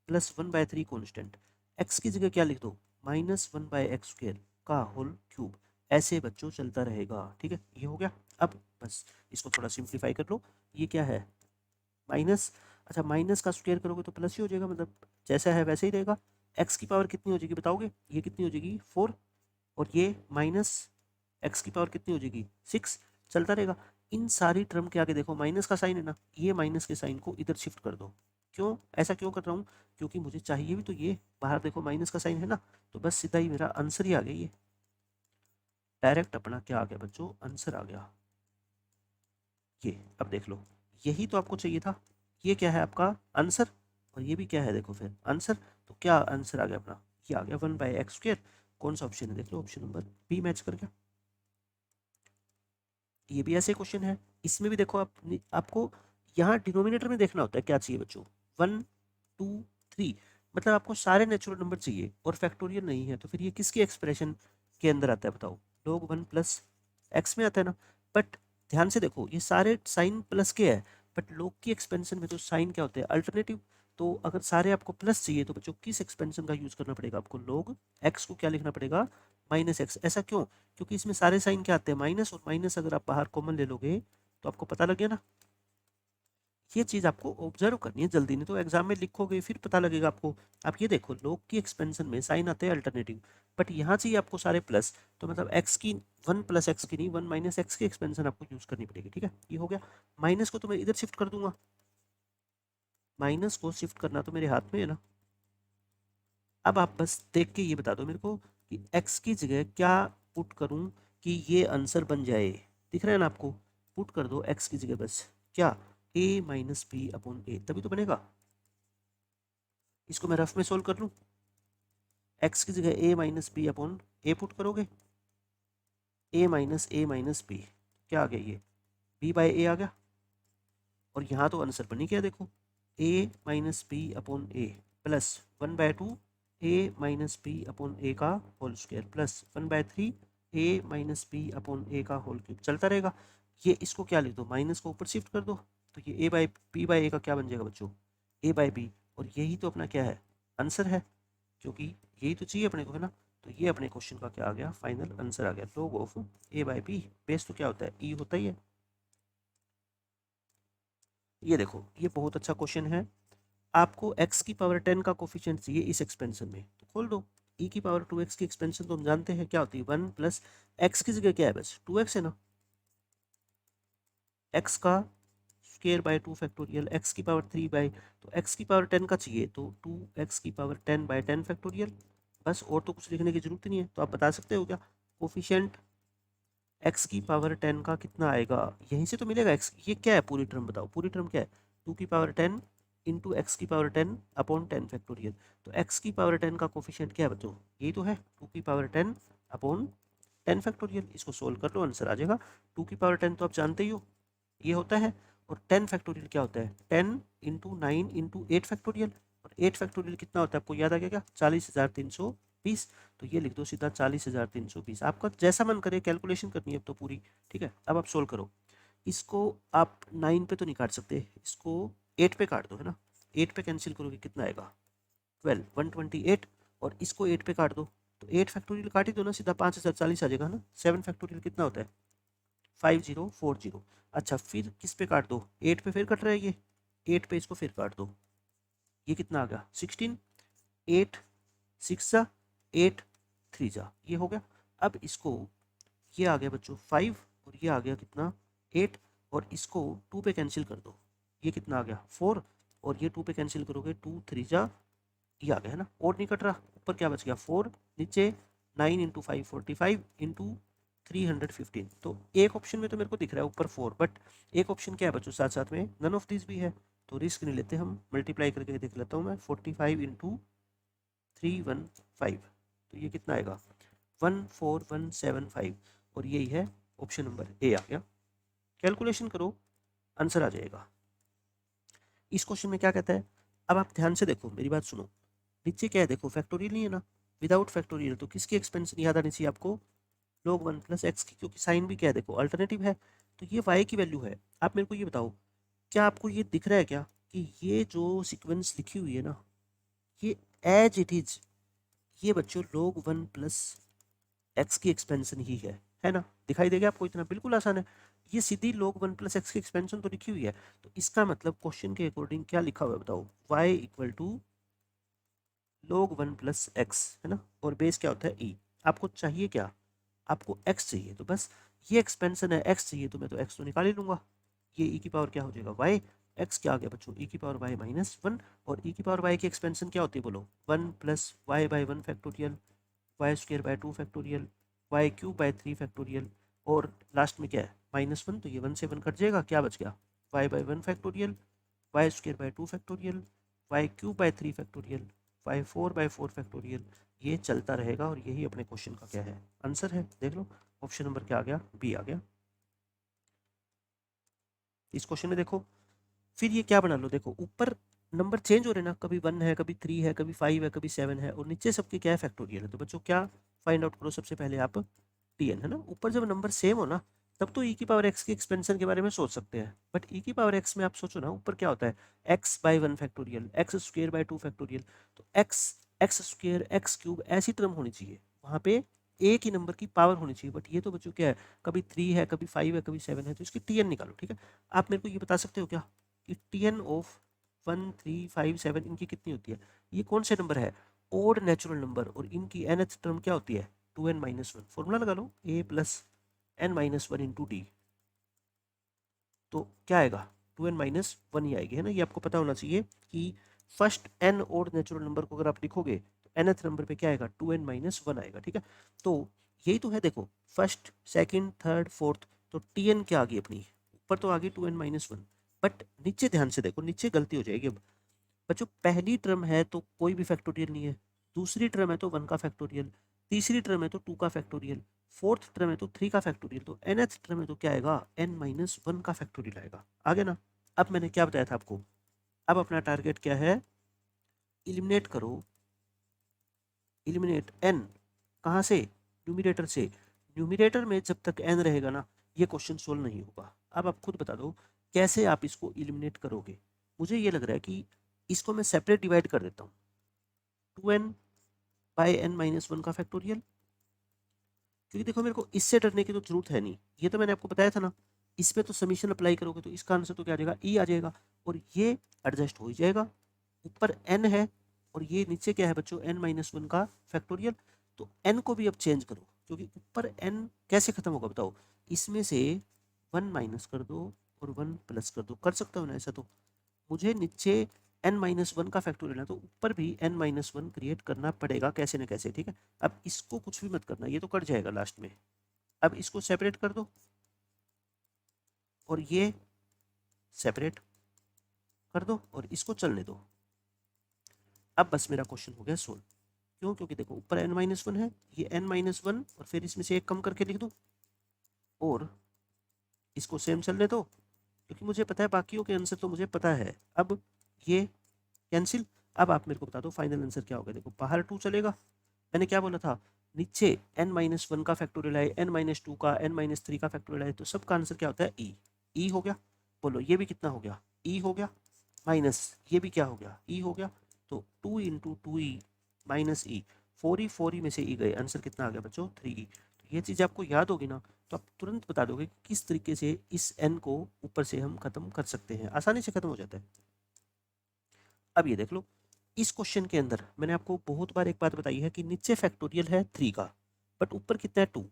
plus 1/3 constant, x की जगह क्या लिख दो -1/x² का होल क्यूब। ऐसे बच्चों चलता रहेगा, ठीक है। ये हो गया। अब बस इसको थोड़ा सिंप्लीफाई कर लो। ये क्या है माइनस, अच्छा माइनस का स्क्वायर करोगे तो प्लस ही हो जाएगा, मतलब जैसा है वैसे ही रहेगा। x की पावर कितनी हो जाएगी बताओगे, ये कितनी हो जाएगी 4, और ये माइनस x की पावर कितनी हो जाएगी 6, चलता रहेगा। इन सारी टर्म के आगे देखो माइनस का साइन है ना, ये माइनस के साइन को इधर शिफ्ट कर दो। क्यों ऐसा क्यों कर रहा हूँ, क्योंकि मुझे चाहिए भी तो ये, बाहर देखो माइनस का साइन है ना, तो बस सीधा ही मेरा आंसर ही आ गया। ये डायरेक्ट अपना क्या आ गया बच्चों, आंसर आ गया। ये अब देख लो, यही तो आपको चाहिए था। ये क्या है आपका आंसर, और ये भी क्या है देखो फिर आंसर। तो क्या आंसर आ गया अपना, ये आ गया 1/x²। कौन सा ऑप्शन है देख लो, ऑप्शन नंबर बी मैच कर गया। ये भी ऐसे क्वेश्चन है, इसमें भी देखो आपको यहाँ डिनोमिनेटर में देखना होता है क्या चाहिए बच्चों, 1 2 3, मतलब आपको सारे नेचुरल नंबर चाहिए और फैक्टोरियल नहीं है, तो फिर ये किसकी एक्सप्रेशन के अंदर आता है बताओ, log 1 प्लस एक्स में आता है ना। बट ध्यान से देखो ये सारे साइन प्लस के है, बट log की एक्सपेंशन में तो साइन क्या होते हैं अल्टरनेटिव। तो अगर सारे आपको प्लस चाहिए तो बच्चों किस एक्सपेंशन का यूज करना पड़ेगा आपको, log x को क्या लिखना पड़ेगा -x। ऐसा क्यों, क्योंकि इसमें सारे साइन क्या आते हैं माइनस, और माइनस अगर आप बाहर कॉमन ले लोगे तो आपको पता लग गया ना। ये चीज आपको ऑब्जर्व करनी है जल्दी, नहीं तो एग्जाम में लिखोगे फिर पता लगेगा आपको। आप ये देखो log की एक्सपेंशन में साइन आते हैं अल्टरनेटिव, बट यहाँ चाहिए आपको सारे प्लस, तो मतलब x की 1 प्लस एक्स की नहीं 1 माइनस एक्स की एक्सपेंशन आपको यूज करनी पड़ेगी। ठीक है, ये हो गया। माइनस को तो मैं इधर शिफ्ट कर दूंगा, माइनस को शिफ्ट करना तो मेरे हाथ में है ना। अब आप बस देख के ये बता दो मेरे को कि x की जगह क्या पुट करूं कि ये आंसर बन जाए। दिख रहा है ना आपको, पुट कर दो x की जगह बस क्या a माइनस बी अपॉन ए, तभी तो बनेगा। इसको मैं रफ में सोल्व कर लूं, x की जगह a minus B upon a put करोगे, a माइनस बी, क्या आ गया ये b बाय ए आ गया। और यहाँ तो आंसर बन ही गया देखो, a minus B upon A plus 1/2 a minus B upon A का whole square plus 1/3 a minus B upon A का होल क्यूब, चलता रहेगा। ये इसको क्या लिख दो, माइनस को ऊपर शिफ्ट कर दो, तो ये a बाई बी बाई ए का क्या बन जाएगा बच्चों, a बाई बी। और यही तो अपना क्या है आंसर है, क्योंकि यही तो चाहिए अपने को है ना। तो ये अपने क्वेश्चन का क्या आ गया फाइनल आंसर आ गया, log of a by b. Base तो क्या होता है e होता ही है। ये देखो ये बहुत अच्छा क्वेश्चन है, आपको x की पावर 10 का कोफिशिएंट चाहिए इस एक्सपेंशन में, तो खोल दो। e की पावर 2x की एक्सपेंशन तो हम जानते हैं क्या होती है 1 प्लस एक्स की जगह क्या है बस 2x है ना, x का स्क्वायर बाय 2 फैक्टोरियल, x की पावर 3 बाय, तो x की पावर 10 का चाहिए तो 2x की पावर 10 बाय 10 फैक्टोरियल, बस और तो कुछ लिखने की जरूरत नहीं है। तो आप बता सकते हो क्या कोफिशिएंट x की पावर 10 का कितना आएगा, यहीं से तो मिलेगा x, ये क्या है पूरी टर्म बताओ, पूरी टर्म क्या है 2 की पावर 10 इंटू एक्स की पावर 10 अपॉन 10 फैक्टोरियल। तो x की पावर 10 का कोफिशिएंट क्या है बच्चों, यही तो है 2 की पावर 10 अपॉन 10 फैक्टोरियल। इसको सोल्व कर लो आंसर आ जाएगा। 2 की पावर 10 तो आप जानते ही हो ये होता है, और 10 फैक्टोरियल क्या होता है 10 इंटू 9 इंटू 8 फैक्टोरियल, और 8 फैक्टोरियल कितना होता है आपको याद आ गया क्या 40,320। तो ये लिख दो सीधा 40,320, आपका जैसा मन करे कैलकुलेशन करनी है अब तो पूरी। ठीक है, अब आप सोल्व करो। इसको आप 9 पे तो नहीं काट सकते, इसको 8 पे काट दो है ना, 8 पे कैंसिल करोगे कितना आएगा 12 128, और इसको 8 पे काट दो तो 8 फैक्टोरियल काट ही दो ना, सीधा 5,040 आ जाएगा ना। 7 फैक्टोरियल कितना होता है 5040। अच्छा फिर किस पे काट दो 8 पे फिर कट रहा है ये, 8 पे इसको फिर काट दो, ये कितना आ गया 16, 8 6 जा 8 3 जा, ये हो गया। अब इसको ये आ गया बच्चों 5, और ये आ गया कितना 8, और इसको 2 पे कैंसिल कर दो, ये कितना आ गया 4, और ये 2 पे कैंसिल करोगे 2 3 जा, ये आ गया है ना, और नहीं कट रहा, ऊपर क्या बच गया 4, नीचे 9 इंटू 5 45 इंटू 315। तो एक ऑप्शन में तो मेरे को दिख रहा है ऊपर 4, बट एक ऑप्शन क्या है बच्चों साथ साथ में नन ऑफ दिस भी है, तो रिस्क नहीं लेते हम, मल्टीप्लाई करके देख लेता हूँ मैं 45 इंटू 315, तो ये कितना आएगा 14175, और यही है ऑप्शन नंबर ए आ गया। कैलकुलेशन करो आंसर आ जाएगा। इस क्वेश्चन में क्या कहता है, अब आप ध्यान से देखो मेरी बात सुनो, नीचे क्या है देखो फैक्टोरियल नहीं है ना, विदाउट फैक्टोरियल तो किसकी एक्सपेंशन याद आनी चाहिए आपको log 1 प्लस एक्स की, क्योंकि साइन भी क्या है देखो अल्टरनेटिव है, तो ये y की वैल्यू है। आप मेरे को ये बताओ क्या आपको ये दिख रहा है क्या कि ये जो सीक्वेंस लिखी हुई है ना, ये एज इट इज ये बच्चों log 1 प्लस एक्स की एक्सपेंशन ही है ना, दिखाई देगा आपको इतना, बिल्कुल आसान है। ये सीधी log 1 प्लस एक्स की एक्सपेंशन तो लिखी हुई है, तो इसका मतलब क्वेश्चन के अकॉर्डिंग क्या लिखा हुआ है बताओ, y equal to log 1 plus x है ना, और बेस क्या होता है e। आपको चाहिए क्या, आपको x चाहिए, तो बस ये एक्सपेंशन है x चाहिए तो मैं तो x तो निकाल ही लूंगा, ये e की पावर क्या हो जाएगा y, x क्या आ गया बच्चों e की पावर y माइनस 1, और e की पावर y की एक्सपेंशन क्या होती है बोलो 1 plus y by 1 factorial, y square by 2 factorial, y cube by 3 factorial, और लास्ट में क्या है -1, तो ये 1 से 1 कट जाएगा, क्या बच गया y by 1 factorial, y square by 2 factorial, y cube by 3 factorial, y 4 by 4 factorial. ये चलता रहेगा और यही अपने क्वेश्चन का क्या है, आंसर है। देख लो ऑप्शन नंबर क्या आ गया, बी आ गया। इस क्वेश्चन में देखो फिर ये क्या बना लो, देखो ऊपर नंबर चेंज हो रहे ना, कभी 1 है, कभी 3 है, कभी 5 है, कभी 7 है, और नीचे सबके क्या है, फैक्टोरियल है। तो बच्चों क्या फाइंड आउट करो सबसे पहले आप, टीएन है ना। ऊपर जब नंबर सेम हो ना तब तो ई की पावर एक्स के एक्सपेंशन के बारे में सोच सकते हैं, बट ई की पावर एक्स में आप सोचो ना ऊपर क्या होता है, x by 1 factorial, x square by 2 factorial. तो x, x square, x cube ऐसी टर्म होनी चाहिए, वहाँ पे एक ही नंबर की पावर होनी चाहिए। बट ये तो बच्चों क्या है, कभी 3 है, कभी 5 है, कभी 7 है, तो इसकी टीएन निकालो। ठीक है, आप मेरे को ये बता सकते हो क्या कि टीएन ऑफ 1, 3, 5, 7 इनकी कितनी होती है। ये कौन से नंबर है, ओड नेचुरल नंबर, और इनकी nth टर्म क्या होती है, 2n-1। फॉर्मूला लगा लो, a plus n-1 into D. तो क्या आएगा, 2n-1 ही आएगी, है ना। ये आपको पता होना चाहिए कि first n odd natural number को अगर आप लिखोगे तो nth नंबर पे क्या आएगा, 2n-1 आएगा। ठीक है, तो यही तो है, देखो फर्स्ट, सेकंड, थर्ड, फोर्थ, तो tn क्या आ गई अपनी, ऊपर तो आ गई 2n-1, बट नीचे ध्यान से देखो, नीचे गलती हो जाएगी। अब बच्चों पहली टर्म है तो कोई भी फैक्टोरियल नहीं है, दूसरी टर्म है तो 1 का फैक्टोरियल, तीसरी टर्म है तो 2 का फैक्टोरियल, फोर्थ टर्म है तो 3 का फैक्टोरियल, तो nth टर्म है तो क्या आएगा, n-1 का फैक्टोरियल आएगा। आगे ना, अब मैंने क्या बताया था आपको, अब अपना टारगेट क्या है, इलिमिनेट करो, इलिमिनेट n, कहाँ से, न्यूमिरेटर से। न्यूमिरेटर में जब तक n रहेगा ना ये क्वेश्चन सोल्व नहीं होगा। अब आप खुद बता दो कैसे आप इसको इलिमिनेट करोगे। मुझे ये लग रहा है कि इसको मैं सेपरेट डिवाइड कर देता हूँ, 2n बाई n-1 का फैक्टोरियल, क्योंकि देखो मेरे को इससे डरने की तो जरूरत है नहीं, ये तो मैंने आपको बताया था ना, इसमें तो समीशन अप्लाई करोगे तो इसका आंसर तो क्या आ जाएगा, ई आ जाएगा, और ये एडजस्ट हो ही जाएगा। ऊपर n है और ये नीचे क्या है बच्चों, n-1 का फैक्टोरियल। तो n को भी अब चेंज करो, क्योंकि ऊपर n कैसे खत्म होगा बताओ, इसमें से 1 माइनस कर दो और 1 प्लस कर दो, कर सकता हूँ ना ऐसा। तो मुझे नीचे n-1 का फैक्टोरियल है तो ऊपर भी n-1 क्रिएट करना पड़ेगा कैसे न कैसे। ठीक है, अब इसको कुछ भी मत करना, ये तो कट जाएगा लास्ट में। अब इसको सेपरेट कर दो और ये सेपरेट कर दो और इसको चलने दो। अब बस मेरा क्वेश्चन हो गया सोल्व। क्यों, क्योंकि देखो ऊपर n-1 है, ये n-1 और फिर इसमें से एक कम करके लिख दो और इसको सेम चलने दो, क्योंकि मुझे पता है बाकियों के आंसर तो मुझे पता है। अब ये कैंसिल। अब आप मेरे को बता दो फाइनल आंसर क्या होगा। देखो बाहर 2 चलेगा, मैंने क्या बोला था, नीचे n-1 का फैक्टोरियल है, n-2 का, n-3 का फैक्टोरियल है, तो सबका आंसर क्या होता है, ई। ई हो गया, बोलो ये भी कितना हो गया, ई हो गया, माइनस ये भी क्या हो गया, ई हो गया। तो 2 इंटू 2e माइनस ई, 4e में से ई गए, आंसर कितना आ गया बच्चों, 3e। तो ये चीज़ आपको याद होगी ना, तो आप तुरंत बता दोगे कि किस तरीके से इस n को ऊपर से हम खत्म कर सकते हैं, आसानी से खत्म हो जाता है। अब ये देख लो, इस क्वेश्चन के अंदर मैंने आपको बहुत बार एक बात बताई है कि नीचे फैक्टोरियल है 3 का, बट ऊपर कितना है 2,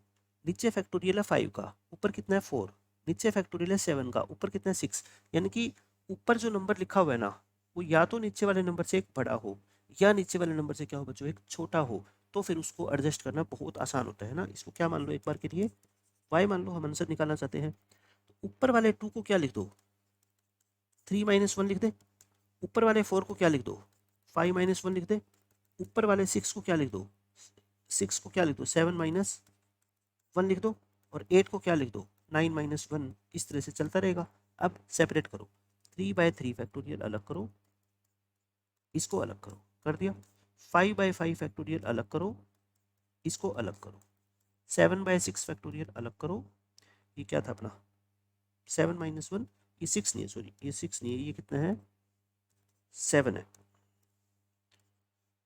नीचे फैक्टोरियल है 5 का, ऊपर कितना है 4, नीचे फैक्टोरियल है 7 का, ऊपर कितना है 6। यानी कि ऊपर जो नंबर लिखा हुआ है ना वो या तो नीचे वाले नंबर से एक बड़ा हो या नीचे वाले नंबर से क्या हो बच्चों, एक छोटा हो, तो फिर उसको एडजस्ट करना बहुत आसान होता है ना। इसको क्या मान लो एक बार के लिए, y मान लो, हम आंसर निकालना चाहते हैं। तो ऊपर वाले 2 को क्या लिख दो, 3-1 लिख दे। ऊपर वाले 4 को क्या लिख दो, 5-1 लिख दे। ऊपर वाले 6 को क्या लिख दो, 6 को क्या लिख दो, 7-1 लिख दो। और 8 को क्या लिख दो, 9-1। इस तरह से चलता रहेगा। अब सेपरेट करो, 3/3 फैक्टोरियल अलग करो, इसको अलग करो, कर दिया। 5/5 फैक्टोरियल अलग करो, इसको अलग करो। 7/6 फैक्टोरियल अलग करो, ये क्या था अपना 7-1, ये 6 नहीं है, सॉरी ये 6 नहीं है, ये कितना है 7 है।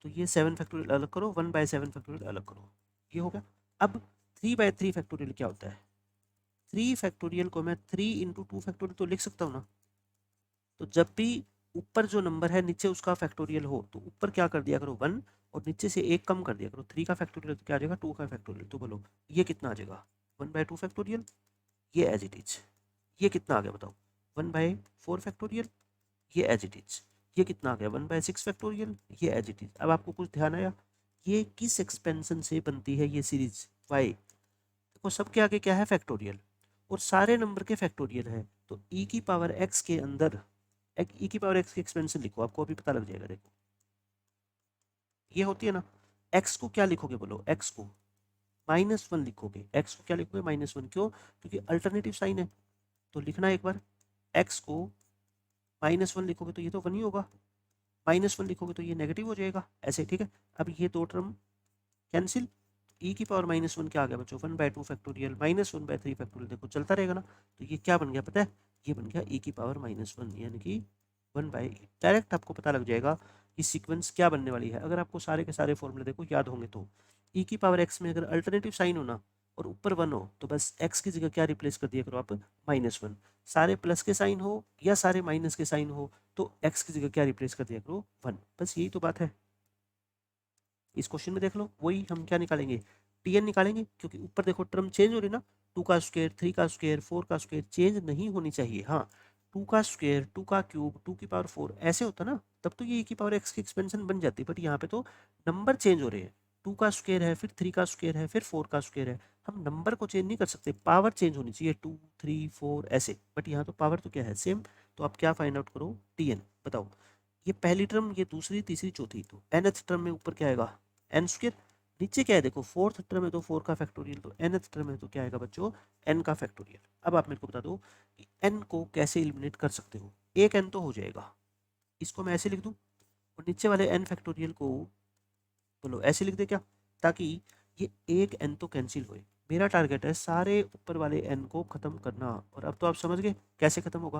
तो ये 7 फैक्टोरियल अलग करो, 1/7 फैक्टोरियल अलग करो, ये हो गया। अब 3/3 फैक्टोरियल क्या होता है, 3 फैक्टोरियल को मैं 3 इंटू 2 फैक्टोरियल तो लिख सकता हूँ ना। तो जब भी ऊपर जो नंबर है नीचे उसका फैक्टोरियल हो तो ऊपर क्या कर दिया करो 1 और नीचे से एक कम कर दिया करो। 3 का फैक्टोरियल तो क्या आ जाएगा 2 का फैक्टोरियल। तो बोलो ये कितना आ जाएगा 1/2 फैक्टोरियल, ये एज इट इज। ये कितना आ गया बताओ 1/4 फैक्टोरियल, ये एज इट इज। ये कितना आ गया 1/6 फैक्टोरियल, ये एज इट इज। अब आपको कुछ ध्यान आया, ये किस एक्सपेंशन से बनती है ये सीरीज, वाई। देखो सबके आगे क्या है फैक्टोरियल और सारे नंबर के फैक्टोरियल है, तो ई की पावर एक्स के अंदर ई की पावर एक्स की एक्सपेंशन लिखो, आपको अभी पता लग जाएगा। देखो ये होती है ना, एक्स को क्या लिखोगे बोलो, एक्स को -1 लिखोगे। एक्स को क्या लिखोगे, -1। क्यों? क्योंकि अल्टरनेटिव साइन है। तो लिखना एक बार, एक्स को -1 लिखोगे तो ये तो 1 ही होगा, -1 लिखोगे तो ये नेगेटिव हो जाएगा, ऐसे। ठीक है, अब ये दो टर्म कैंसिल, ई की पावर -1 क्या आ गया बच्चों, 1/2 फैक्टोरियल -1/3 फैक्टोरियल। देखो चलता रहेगा ना, तो ये क्या बन गया पता है, ये बन गया ई की पावर -1 यानी कि 1/8। डायरेक्ट आपको पता लग जाएगा कि सीक्वेंस क्या बनने वाली है। अगर आपको सारे के सारे फॉर्मूले देखो याद होंगे तो ई की पावर एक्स में अगर अल्टरनेटिव साइन हो ना और ऊपर 1 हो तो बस एक्स की जगह क्या रिप्लेस कर दिया करो आप, -1। सारे प्लस के साइन हो या सारे माइनस के साइन हो तो एक्स की जगह क्या रिप्लेस कर दिया करो, 1। बस यही तो बात है। इस क्वेश्चन में देख लो, वही हम क्या निकालेंगे, टीएन निकालेंगे, क्योंकि ऊपर देखो टर्म चेंज हो रही ना, 2 का स्क्वायर, 3 का स्क्वायर, 4 का स्क्वायर चेंज नहीं होनी चाहिए। हाँ, 2 का स्क्वायर, 2 का क्यूब, 2 की पावर 4 ऐसे होता ना, तब तो ये e की पावर एक्स की एक्सपेंशन बन जाती। बट यहाँ पे तो नंबर चेंज हो रहे हैं, 2 का स्क्वायर है, फिर 3 का स्क्वायर है, फिर 4 का स्क्वायर है। हम नंबर को चेंज नहीं कर सकते, पावर चेंज होनी चाहिए, 2, 3, 4 ऐसे। बट यहाँ तो पावर तो क्या है, सेम। तो आप क्या फाइंड आउट करो, टीएन बताओ। ये पहली टर्म, ये दूसरी, तीसरी, चौथी, तो nth टर्म में ऊपर क्या आएगा, एन स्क्वायर। नीचे क्या है देखो, फोर्थ टर्म है तो 4 का फैक्टोरियल, तो nth टर्म है तो क्या आएगा बच्चों, n का फैक्टोरियल। अब आप मेरे को बता दो कि n को कैसे एलिमिनेट कर सकते हो। एक n तो हो जाएगा, इसको मैं ऐसे लिख दूं, और नीचे वाले n फैक्टोरियल को बोलो ऐसे लिख दे क्या, ताकि ये एक n तो कैंसिल होए। मेरा टारगेट है सारे ऊपर वाले n को खत्म करना। और अब तो आप समझ गए कैसे खत्म होगा,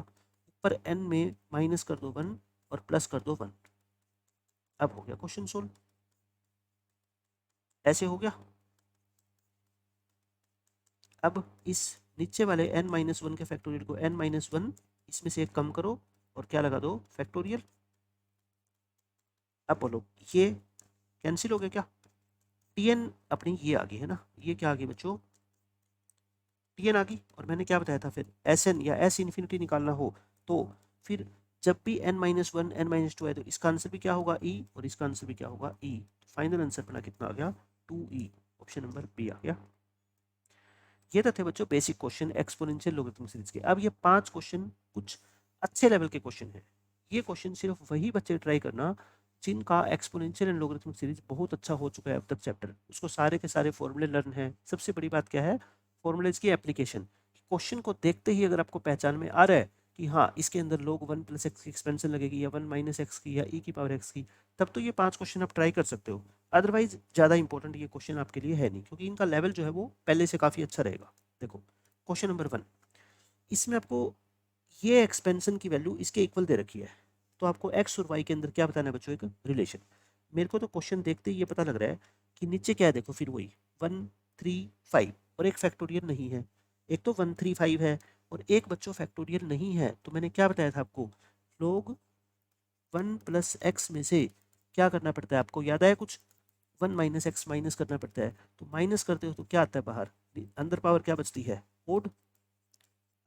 ऊपर n में माइनस कर दो 1 और प्लस कर दो 1। अब हो गया क्वेश्चन सोल्व, ऐसे हो गया। अब इस नीचे वाले n-1 के फैक्टोरियल को n-1 इसमें से एक कम करो और क्या लगा दो, फैक्टोरियल। अब बोलो ये कैंसिल हो गया क्या, टीएन अपनी ये आ गई है ना, ये क्या आ गई बच्चों, टीएन आ गई। और मैंने क्या बताया था, फिर एस एन या एस इन्फिनिटी निकालना हो तो फिर जब भी n-1 n-2 है तो इसका आंसर भी क्या होगा, ई, और इसका आंसर भी क्या होगा, ई। फाइनल आंसर अपना कितना आ गया, 2e। ऑप्शन नंबर बी आ गया। ये तो थे बच्चों basic question exponential logarithm series के। अब ये 5 क्वेश्चन कुछ अच्छे लेवल के क्वेश्चन हैं। ये क्वेश्चन सिर्फ वही बच्चे ट्राई करना जिनका एक्सपोनेंशियल एंड लॉगरिथम सीरीज बहुत अच्छा हो चुका है अब तक चैप्टर, उसको सारे के सारे फॉर्मूले लर्न है। सबसे बड़ी बात क्या है, फॉर्मूलेज की एप्लीकेशन। क्वेश्चन को देखते ही अगर आपको पहचान में आ रहा है कि हाँ इसके अंदर log 1 + x की एक्सपेंशन लगेगी या 1 - x की या e की पावर x की, तब तो ये 5 क्वेश्चन आप ट्राई कर सकते हो। अदरवाइज ज़्यादा इंपॉर्टेंट ये क्वेश्चन आपके लिए है नहीं, क्योंकि इनका लेवल जो है वो पहले से काफ़ी अच्छा रहेगा। देखो क्वेश्चन नंबर 1, इसमें आपको ये एक्सपेंशन की वैल्यू इसके इक्वल दे रखी है, तो आपको एक्स और वाई के अंदर क्या बताना है बच्चों, एक रिलेशन। मेरे को तो क्वेश्चन देखते ही ये पता लग रहा है कि नीचे क्या है, देखो फिर वही 1, 3, 5 और एक फैक्टोरियल नहीं है। एक तो 1, 3, 5 है और एक बच्चों फैक्टोरियल नहीं है। तो मैंने क्या बताया था आपको, लोग 1 + x में से क्या करना पड़ता है, आपको याद आया कुछ, 1 - x माइनस करना पड़ता है। तो माइनस करते हो तो क्या आता है बाहर, अंदर पावर क्या बचती है, ओड।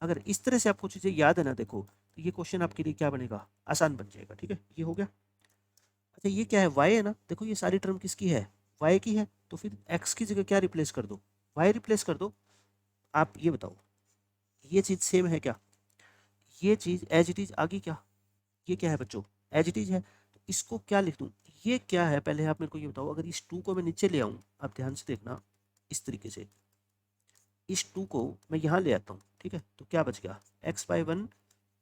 अगर इस तरह से आपको चीज़ें याद है ना, देखो तो ये क्वेश्चन आपके लिए क्या बनेगा, आसान बन जाएगा। ठीक है, ये हो गया। अच्छा ये क्या है, y है ना, देखो ये सारी टर्म किसकी है, y की है। तो फिर x की जगह क्या रिप्लेस कर दो, y रिप्लेस कर दो। आप ये बताओ ये चीज़ सेम है क्या, ये चीज़ एज इट इज आ गई क्या, ये क्या है बच्चों, एज इट इज है। तो इसको क्या लिख दूँ, ये क्या है, पहले आप मेरे को ये बताओ। अगर इस 2 को मैं नीचे ले आऊँ, आप ध्यान से देखना, इस तरीके से इस 2 को मैं यहाँ ले आता हूँ, ठीक है। तो क्या बच गया, x/1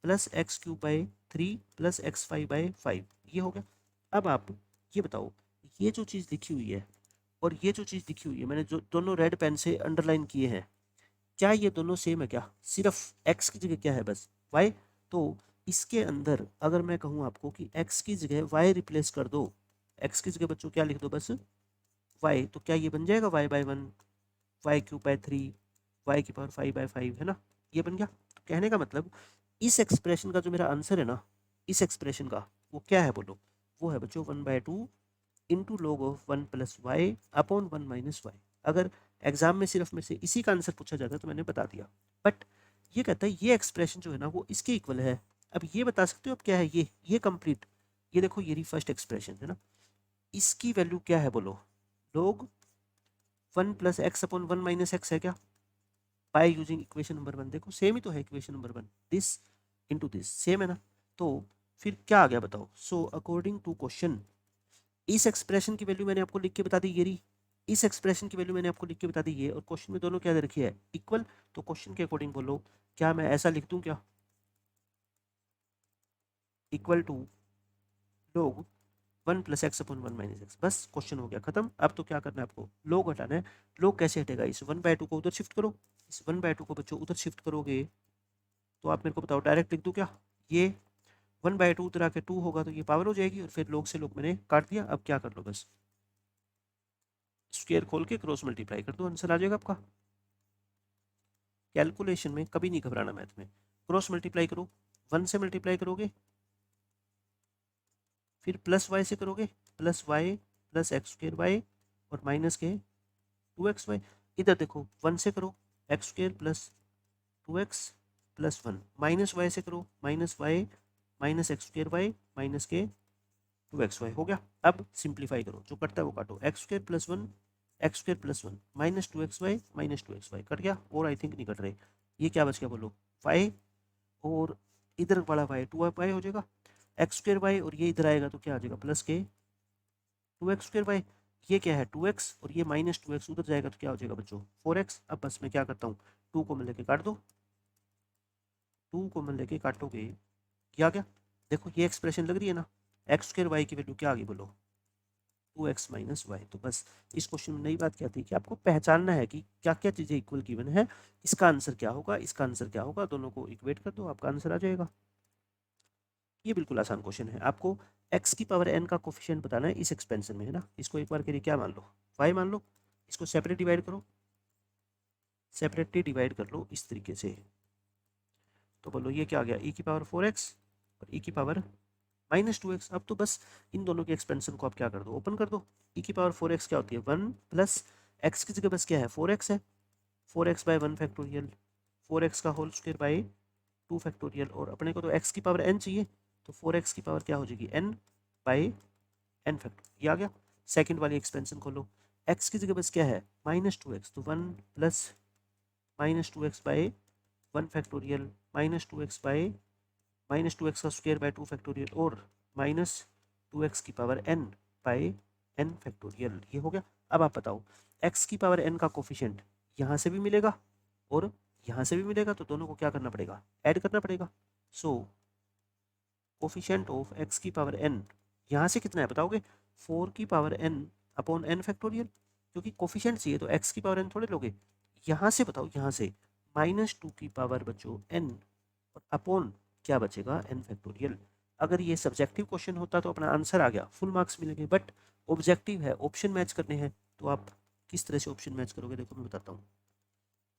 + x³ 3 + x5/5, ये हो गया। अब आप ये बताओ, ये जो चीज़ लिखी हुई है और ये जो चीज़ लिखी हुई है, मैंने जो दोनों रेड पेन से अंडरलाइन किए हैं, क्या ये दोनों सेम है क्या, सिर्फ x की जगह क्या है बस y। तो इसके अंदर अगर मैं कहूँ आपको कि x की जगह y रिप्लेस कर दो, x की जगह बच्चों क्या लिख दो बस y, तो क्या ये बन जाएगा y/1 y³ y⁵5/5 है ना, ये बन गया। तो कहने का मतलब इस एक्सप्रेशन का जो मेरा आंसर है ना, इस एक्सप्रेशन का वो क्या है बोलो, वो है बच्चों 1/2 into log of 1 + y upon 1 - y। अगर एग्जाम में सिर्फ में से इसी का आंसर पूछा जाता तो मैंने बता दिया, बट ये कहता है ये एक्सप्रेशन जो है ना वो इसके इक्वल है। अब ये बता सकते हो अब क्या है, ये कंप्लीट, ये देखो ये फर्स्ट एक्सप्रेशन है ना, इसकी वैल्यू क्या है बोलो, log 1 + x अपॉन 1 - x है क्या, बाय यूजिंग इक्वेशन नंबर 1, देखो सेम ही तो है equation number 1, this into this same है ना। तो फिर क्या आ गया बताओ। सो अकॉर्डिंग टू क्वेश्चन, इस एक्सप्रेशन की वैल्यू मैंने आपको लिख के बता दी ये रही, इस एक्सप्रेशन की वैल्यू मैंने आपको लिख के बता दी ये, और क्वेश्चन में दोनों क्या दे रखी है, इक्वल। तो क्वेश्चन के अकॉर्डिंग बोलो, क्या मैं ऐसा लिख दूं क्या, equal to log 1 plus x upon 1 minus x, बस क्वेश्चन हो गया खत्म। अब तो क्या करना है आपको, log हटाना है। log कैसे हटेगा, इस 1/2 को उधर शिफ्ट करो, इस 1/2 को बच्चों उधर शिफ्ट करोगे तो आप मेरे को बताओ डायरेक्ट लिख दूं क्या, ये 1/2 उधर आके 2 होगा तो ये पावर हो जाएगी, और फिर log से log मैंने काट दिया। अब क्या कर लो, बस स्क्वायर खोल के क्रॉस मल्टीप्लाई कर दो, आंसर आ जाएगा आपका। कैलकुलेशन में कभी नहीं घबराना, मैथ में क्रॉस मल्टीप्लाई करो, 1 से मल्टीप्लाई करोगे, फिर प्लस वाई से करोगे, plus y plus x square y, और माइनस के 2xy। इधर देखो 1 से करो, x square plus 2x plus 1, minus y से करो, minus y minus x square y minus के 2xy, हो गया। अब सिंप्लीफाई करो, जो कटता है वो काटो, x square plus 1 x square plus 1 minus 2xy minus 2xy cut गया, और आई थिंक नहीं कट रहे, ये क्या बच गया बोलो, वाई, और इधर वाला वाई 2y हो जाएगा, एक्स स्क्र वाई, और ये इधर आएगा तो क्या आ जाएगा, प्लस के 2x2 वाई, ये क्या है 2x, और ये माइनस 2x उधर जाएगा तो क्या हो जाएगा बच्चों 4x। अब बस मैं क्या करता हूँ, 2 को मैं लेके काट दो, 2 को मैं लेके काटोगे, क्या गया, देखो ये एक्सप्रेशन लग रही है ना, एक्स स्क्र वाई की वैल्यू क्या आ गई बोलो, 2x माइनस वाई। तो बस इस क्वेश्चन में नई बात क्या थी कि आपको पहचानना है कि क्या क्या चीज़ें इक्वल गिवन है, इसका आंसर क्या होगा, इसका आंसर क्या होगा, दोनों को इक्वेट कर दो, आपका आंसर आ जाएगा। ये बिल्कुल आसान क्वेश्चन है। आपको x की पावर n का कोफिशिएंट बताना है इस एक्सपेंशन में, है ना। इसको एक बार के लिए क्या मान लो, y मान लो, इसको सेपरेट डिवाइड करो, सेपरेटली डिवाइड कर लो इस तरीके से, तो बोलो ये क्या आ गया, e की पावर 4x और e की पावर माइनस 2x। अब तो बस इन दोनों के एक्सपेंशन को आप क्या कर दो, ओपन कर दो। e की पावर 4x क्या होती है, 1 प्लस x की जगह बस क्या है 4x है, 4x बाय 1 फैक्टोरियल, 4x का होल स्क्वायर बाई 2 फैक्टोरियल, और अपने को तो x की पावर n चाहिए, तो 4x की पावर क्या हो जाएगी n बाई n फैक्टर, ये आ गया। सेकंड वाली एक्सपेंशन खोलो, x की जगह बस क्या है माइनस 2x, तो 1 plus minus 2x by 1 factorial minus 2x by minus 2x का स्क्वायर बाई 2 फैक्टोरियल, और माइनस 2x की power n by n factorial, ये हो गया। अब आप बताओ x की पावर n का कोफिशिएंट यहाँ से भी मिलेगा और यहाँ से भी मिलेगा, तो दोनों को क्या करना पड़ेगा, ऐड करना पड़ेगा। सो कोफिशिएंट ऑफ x की पावर n यहाँ से कितना है बताओगे, 4 की power n upon n factorial, क्योंकि कोफिशिएंट चाहिए तो x की पावर n थोड़े लोगे। यहाँ से बताओ, यहाँ से -2 की पावर बचो n, और अपॉन क्या बचेगा n फैक्टोरियल। अगर ये सब्जेक्टिव क्वेश्चन होता तो अपना आंसर आ गया, फुल मार्क्स मिलेंगे, बट ऑब्जेक्टिव है, ऑप्शन मैच करने हैं, तो आप किस तरह से ऑप्शन मैच करोगे, देखो मैं बताता हूँ।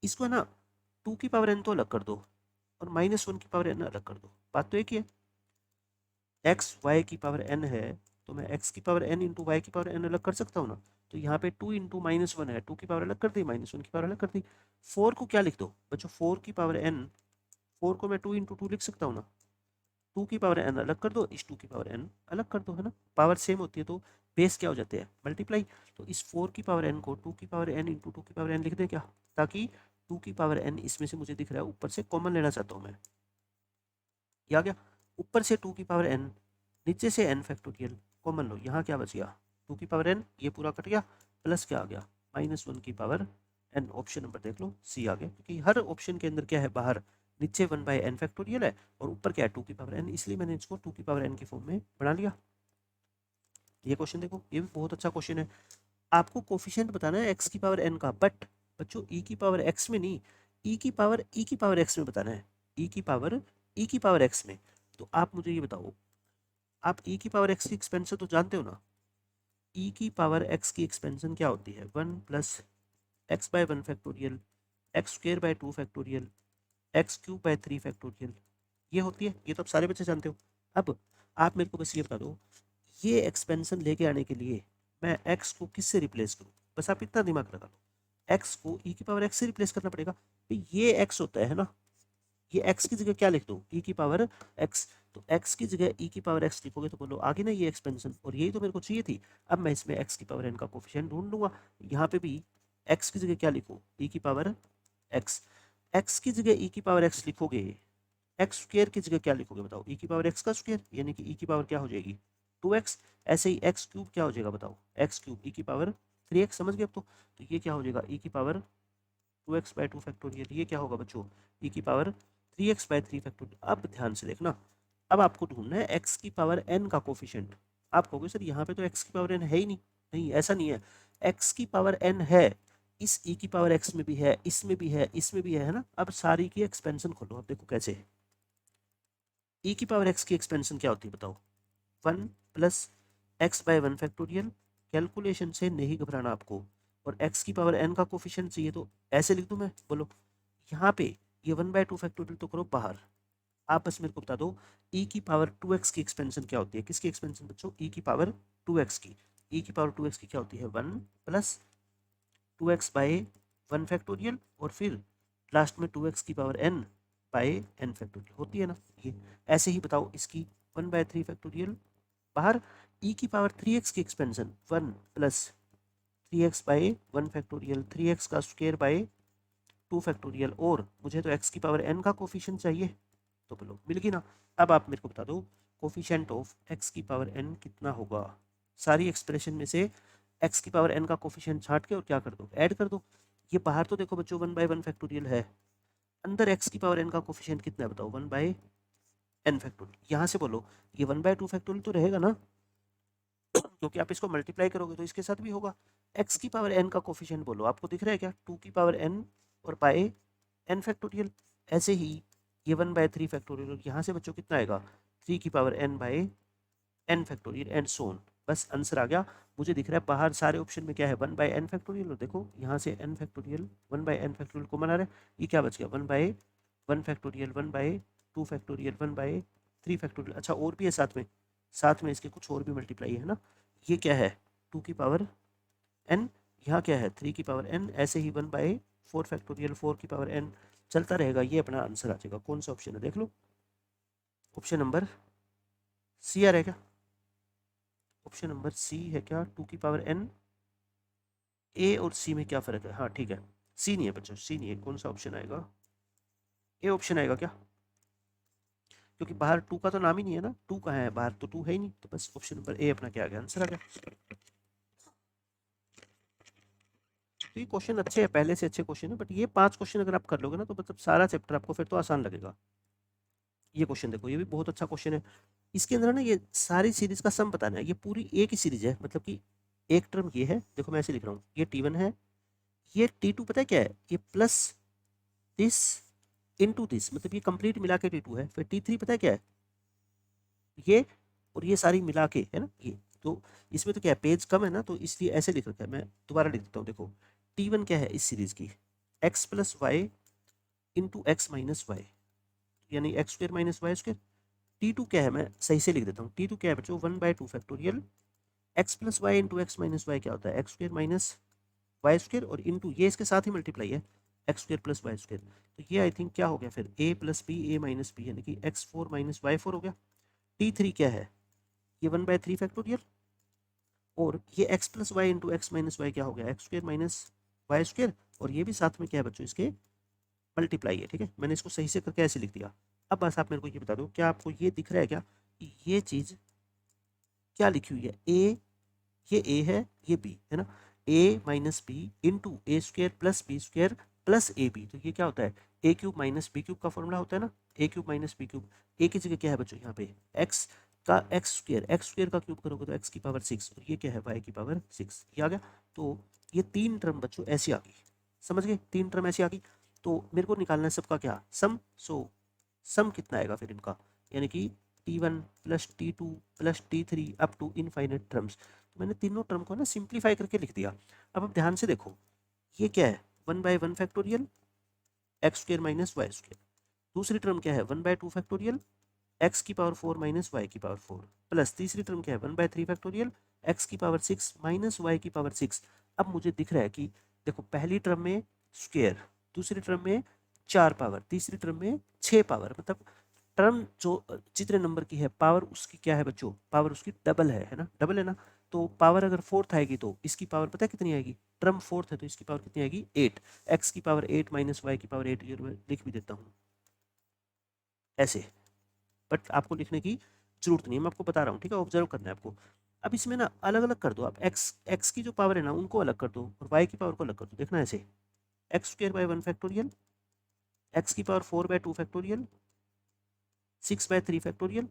इसको है ना 2 की पावर n तो अलग कर दो, और -1 की पावर n अलग कर दो, बात तो एक ही है। एक्स वाई की पावर n है, तो मैं x की पावर n इंटू वाई की पावर n अलग कर सकता हूँ ना। तो यहाँ पे 2 इंटू -1 है, 2 की पावर अलग कर दी, -1 की पावर अलग कर दी। 4 को क्या लिख दो बच्चों, 4 की पावर n, 4 को मैं 2 इंटू 2 लिख सकता हूँ ना। 2 की पावर n अलग कर दो, इस 2 की पावर n अलग कर दो, है ना। पावर सेम होती है तो बेस क्या हो जाते हैं, मल्टीप्लाई। तो इस 4 की पावर n को 2 की पावर n इंटू 2 की पावर n लिख दे क्या, ताकि 2 की पावर n इसमें से मुझे दिख रहा है ऊपर से कॉमन लेना चाहता हूँ मैं, ये आ गया। ऊपर से 2 की पावर n, नीचे से n फैक्टोरियल कॉमन लो, यहाँ क्या बच गया 2 की पावर n, ये पूरा कट गया, प्लस क्या आ गया -1 की पावर n। ऑप्शन नंबर देख लो सी आ गया, क्योंकि हर ऑप्शन के अंदर क्या है, बाहर नीचे 1 बाई n फैक्टोरियल है और ऊपर क्या है 2 की पावर n, इसलिए मैंने इसको 2 की पावर n की फॉर्म में बना लिया। ये क्वेश्चन देखो, ये भी बहुत अच्छा क्वेश्चन है। आपको कोफिशिएंट बताना है x की पावर n का, बट बच्चों e की पावर x में नहीं, e की पावर x में बताना है, e की पावर x में। तो आप मुझे ये बताओ, आप e की पावर x की एक्सपेंशन तो जानते हो ना, e की पावर x की एक्सपेंशन क्या होती है, 1 plus x by 1 factorial x square by 2 factorial x cube by 3 factorial, ये होती है। ये तो आप सारे बच्चे जानते हो। अब आप मेरे को बस ये बता दो, ये एक्सपेंशन लेके आने के लिए मैं x को किससे रिप्लेस करूँ, बस आप इतना दिमाग लगा लो, x को e की पावर x से रिप्लेस करना पड़ेगा। तो ये x होता है ना, ये x की जगह क्या लिख दो, e की पावर x। तो x की जगह e की पावर x लिखोगे तो बोलो आगे ना ये एक्सपेंशन, और यही तो मेरे को चाहिए थी। अब मैं इसमें x की पावर n का कोफिशिएंट ढूंढ लूंगा, यहाँ पे भी x की जगह क्या लिखो, e की पावर x। एक्स की जगह ई की पावर एक्स लिखोगे, एक्स स्क्वायर की जगह क्या लिखोगे बताओ, ई की पावर एक्स का स्क्वायर, यानी कि ई की पावर क्या हो जाएगी 2x। ऐसे ही एक्स क्यूब क्या हो जाएगा बताओ, एक्स क्यूब ई की पावर 3x, समझ गए अब तो ये क्या हो जाएगा ई की पावर 2x बाई 2 फैक्टोरियल, ये क्या होगा बच्चों ई की पावर 3x बाई 3 फैक्टोरियल। अब ध्यान से देखना, अब आपको ढूंढना है x की पावर n का कोफिशिएंट। आप कहोगे सर यहाँ पे तो x की पावर n है ही नहीं, नहीं ऐसा नहीं है, x की पावर n है, इस e की पावर x में भी है, इसमें भी है, इसमें भी है ना। अब सारी की एक्सपेंशन खोलो, अब देखो कैसे e की पावर x की एक्सपेंशन क्या होती है बताओ, 1 plus x by 1 factorial. Calculation से नहीं घबराना आपको, और x की पावर n का कोफिशिएंट चाहिए तो ऐसे लिख दूं मैं, बोलो यहाँ पे ये 1 बाई 2 फैक्टोरियल तो करो बाहर, आप बस मेरे को बता दो e की पावर 2x की एक्सपेंशन क्या होती है, किसकी एक्सपेंशन बच्चों, e की पावर 2x की। e की पावर 2x की क्या होती है 1 प्लस 2x बाई 1 फैक्टोरियल, और फिर लास्ट में 2x की power n by n factorial होती है ना ये। ऐसे ही बताओ इसकी 1 बाई 3 फैक्टोरियल बाहर, e की पावर 3x की expansion 1 plus 3x by 1 factorial, 3x का स्क्वायर बाई 2 फैक्टोरियल, और मुझे तो x की पावर n का कोफिशिएंट चाहिए, तो बोलो मिल गई ना। अब आप मेरे को बता दो कोफिशिएंट ऑफ x की पावर n कितना होगा, सारी एक्सप्रेशन में से x की पावर n का कोफिशिएंट छाट के और क्या कर दो, ऐड कर दो। ये बाहर तो देखो बच्चों 1 बाई 1 फैक्टोरियल है, अंदर x की पावर n का कोफिशिएंट कितना है बताओ 1 बाई n फैक्टोरियल। यहाँ से बोलो ये 1 बाई 2 फैक्टोरियल तो रहेगा ना, क्योंकि आप इसको मल्टीप्लाई करोगे तो इसके साथ भी होगा। x की पावर n का कोफिशिएंट बोलो, आपको दिख रहा है क्या 2 की पावर n और बाई n फैक्टोरियल। ऐसे ही ये 1 बाई 3 फैक्टोरियल, यहाँ से बच्चों कितना आएगा 3 की power n by n factorial and so on. बस आंसर आ गया। मुझे दिख रहा है बाहर सारे ऑप्शन में क्या है 1 बाई n फैक्टोरियल, और देखो यहाँ से n factorial 1 by n factorial को मना रहे, ये क्या बच गया 1 by 1 factorial, 1 by 2 factorial, 1 by 3 factorial. अच्छा और भी है साथ में इसके कुछ और भी मल्टीप्लाई है ना, ये क्या है 2 की पावर n, यहाँ क्या है 3 की पावर n, ऐसे ही 1 बाई 4 फैक्टोरियल 4 की पावर n, चलता रहेगा। ये अपना आंसर आ जाएगा। कौन सा ऑप्शन है देख लो, ऑप्शन नंबर सी आ रहेगा, ऑप्शन नंबर सी है क्या 2 की पावर n। ए और सी में क्या फर्क है, हाँ ठीक है, सी नहीं है बच्चों, सी नहीं है, कौन सा ऑप्शन आएगा, ए ऑप्शन आएगा क्या, क्योंकि बाहर 2 का तो नाम ही नहीं है ना, 2 कहाँ है बाहर, तो 2 है ही नहीं, तो बस ऑप्शन नंबर ए अपना क्या आ गया, आंसर आ गया। तो ये क्वेश्चन अच्छे हैं, पहले से अच्छे क्वेश्चन है, बट ये 5 क्वेश्चन अगर आप कर लोगे ना तो मतलब सारा चैप्टर आपको फिर तो आसान लगेगा। ये क्वेश्चन देखो, ये भी बहुत अच्छा क्वेश्चन है। इसके अंदर ना ये सारी सीरीज का सम बताना है, ये पूरी एक ही सीरीज है, मतलब कि एक टर्म ये है, देखो मैं ऐसे लिख रहा हूँ, ये T1 है, ये T2 पता है क्या है, ये प्लस दिस इनटू दिस, मतलब ये कंप्लीट मिला के T2 है, फिर T3 पता है क्या है, ये और ये सारी मिला के है ना ये। तो इसमें तो क्या है पेज कम है ना, तो इसलिए ऐसे लिख रखा है, मैं दोबारा लिख देता हूँ। देखो T1 क्या है इस सीरीज की, x plus y into x minus y, यानी x square minus y square. T2 क्या है, मैं सही से लिख देता हूँ, T2 क्या है बच्चों 1 by 2 factorial, x plus y into x minus y क्या होता है x square minus y square, और इंटू ये इसके साथ ही मल्टीप्लाई है x square plus y square. तो ये आई थिंक क्या हो गया फिर a plus b a minus b, यानी कि x4 माइनस वाई4 हो गया। T3 क्या है, ये 1 बाई 3 फैक्टोरियल, और ये x plus y into x minus y क्या हो गया x square minus y square, और ये भी साथ में क्या है बच्चों इसके मल्टीप्लाई है। ठीक है, मैंने इसको सही से करके ऐसे लिख दिया। अब बस आप मेरे को ये बता दो, क्या आपको ये दिख रहा है क्या कि ये चीज़ क्या लिखी हुई है, ए, ये ए है, ये बी है ना, A minus B into A square plus B square plus A B, तो ये क्या होता है A cube minus B cube का फॉर्मूला होता है ना, A cube minus B cube. A की जगह क्या है बच्चों यहाँ पे एक्स का एक्स स्क्र का क्यूब करोगे तो एक्स की पावर 6, और ये क्या है वाई की पावर 6, ये आ गया। तो ये 3 टर्म बच्चों ऐसी आ गई, समझ गए, 3 टर्म ऐसी आ गई। तो मेरे को निकालना है सबका क्या सम, सो सम कितना आएगा फिर इनका, यानी कि T1 plus T2 plus T3 up to infinite terms. तो मैंने तीनों टर्म को ना सिंप्लीफाई करके लिख दिया। अब आप ध्यान से देखो, ये क्या है 1 by 1 factorial x square minus y square, दूसरी टर्म क्या है 1 बाई 2 फैक्टोरियल एक्स की पावर 4 माइनस वाई की पावर 4, प्लस तीसरी टर्म क्या है 1 बाई 3 फैक्टोरियल एक्स की पावर 6 माइनस वाई की पावर 6। अब मुझे दिख रहा है कि देखो पहली टर्म में स्क्वेयर, दूसरी टर्म में 4 पावर, तीसरी टर्म में 6 पावर, मतलब टर्म जो जितने नंबर की है पावर उसकी क्या है बच्चों, पावर उसकी डबल है ना, डबल है ना। तो पावर अगर फोर्थ आएगी तो इसकी पावर पता है कितनी आएगी, टर्म फोर्थ है तो इसकी पावर कितनी आएगी 8, एक्स की पावर 8 माइनस वाई की पावर 8, ये मैं लिख भी देता हूँ ऐसे, बट आपको लिखने की जरूरत नहीं है, मैं आपको बता रहा हूँ, ठीक है, ऑब्जर्व करना है आपको। अब इसमें ना अलग अलग कर दो आप, एक्स की जो पावर है ना उनको अलग कर दो और वाई की पावर को अलग कर दो, देखना ऐसे, x square by 1 factorial, x की power 4 by 2 factorial, 6 by 3 factorial,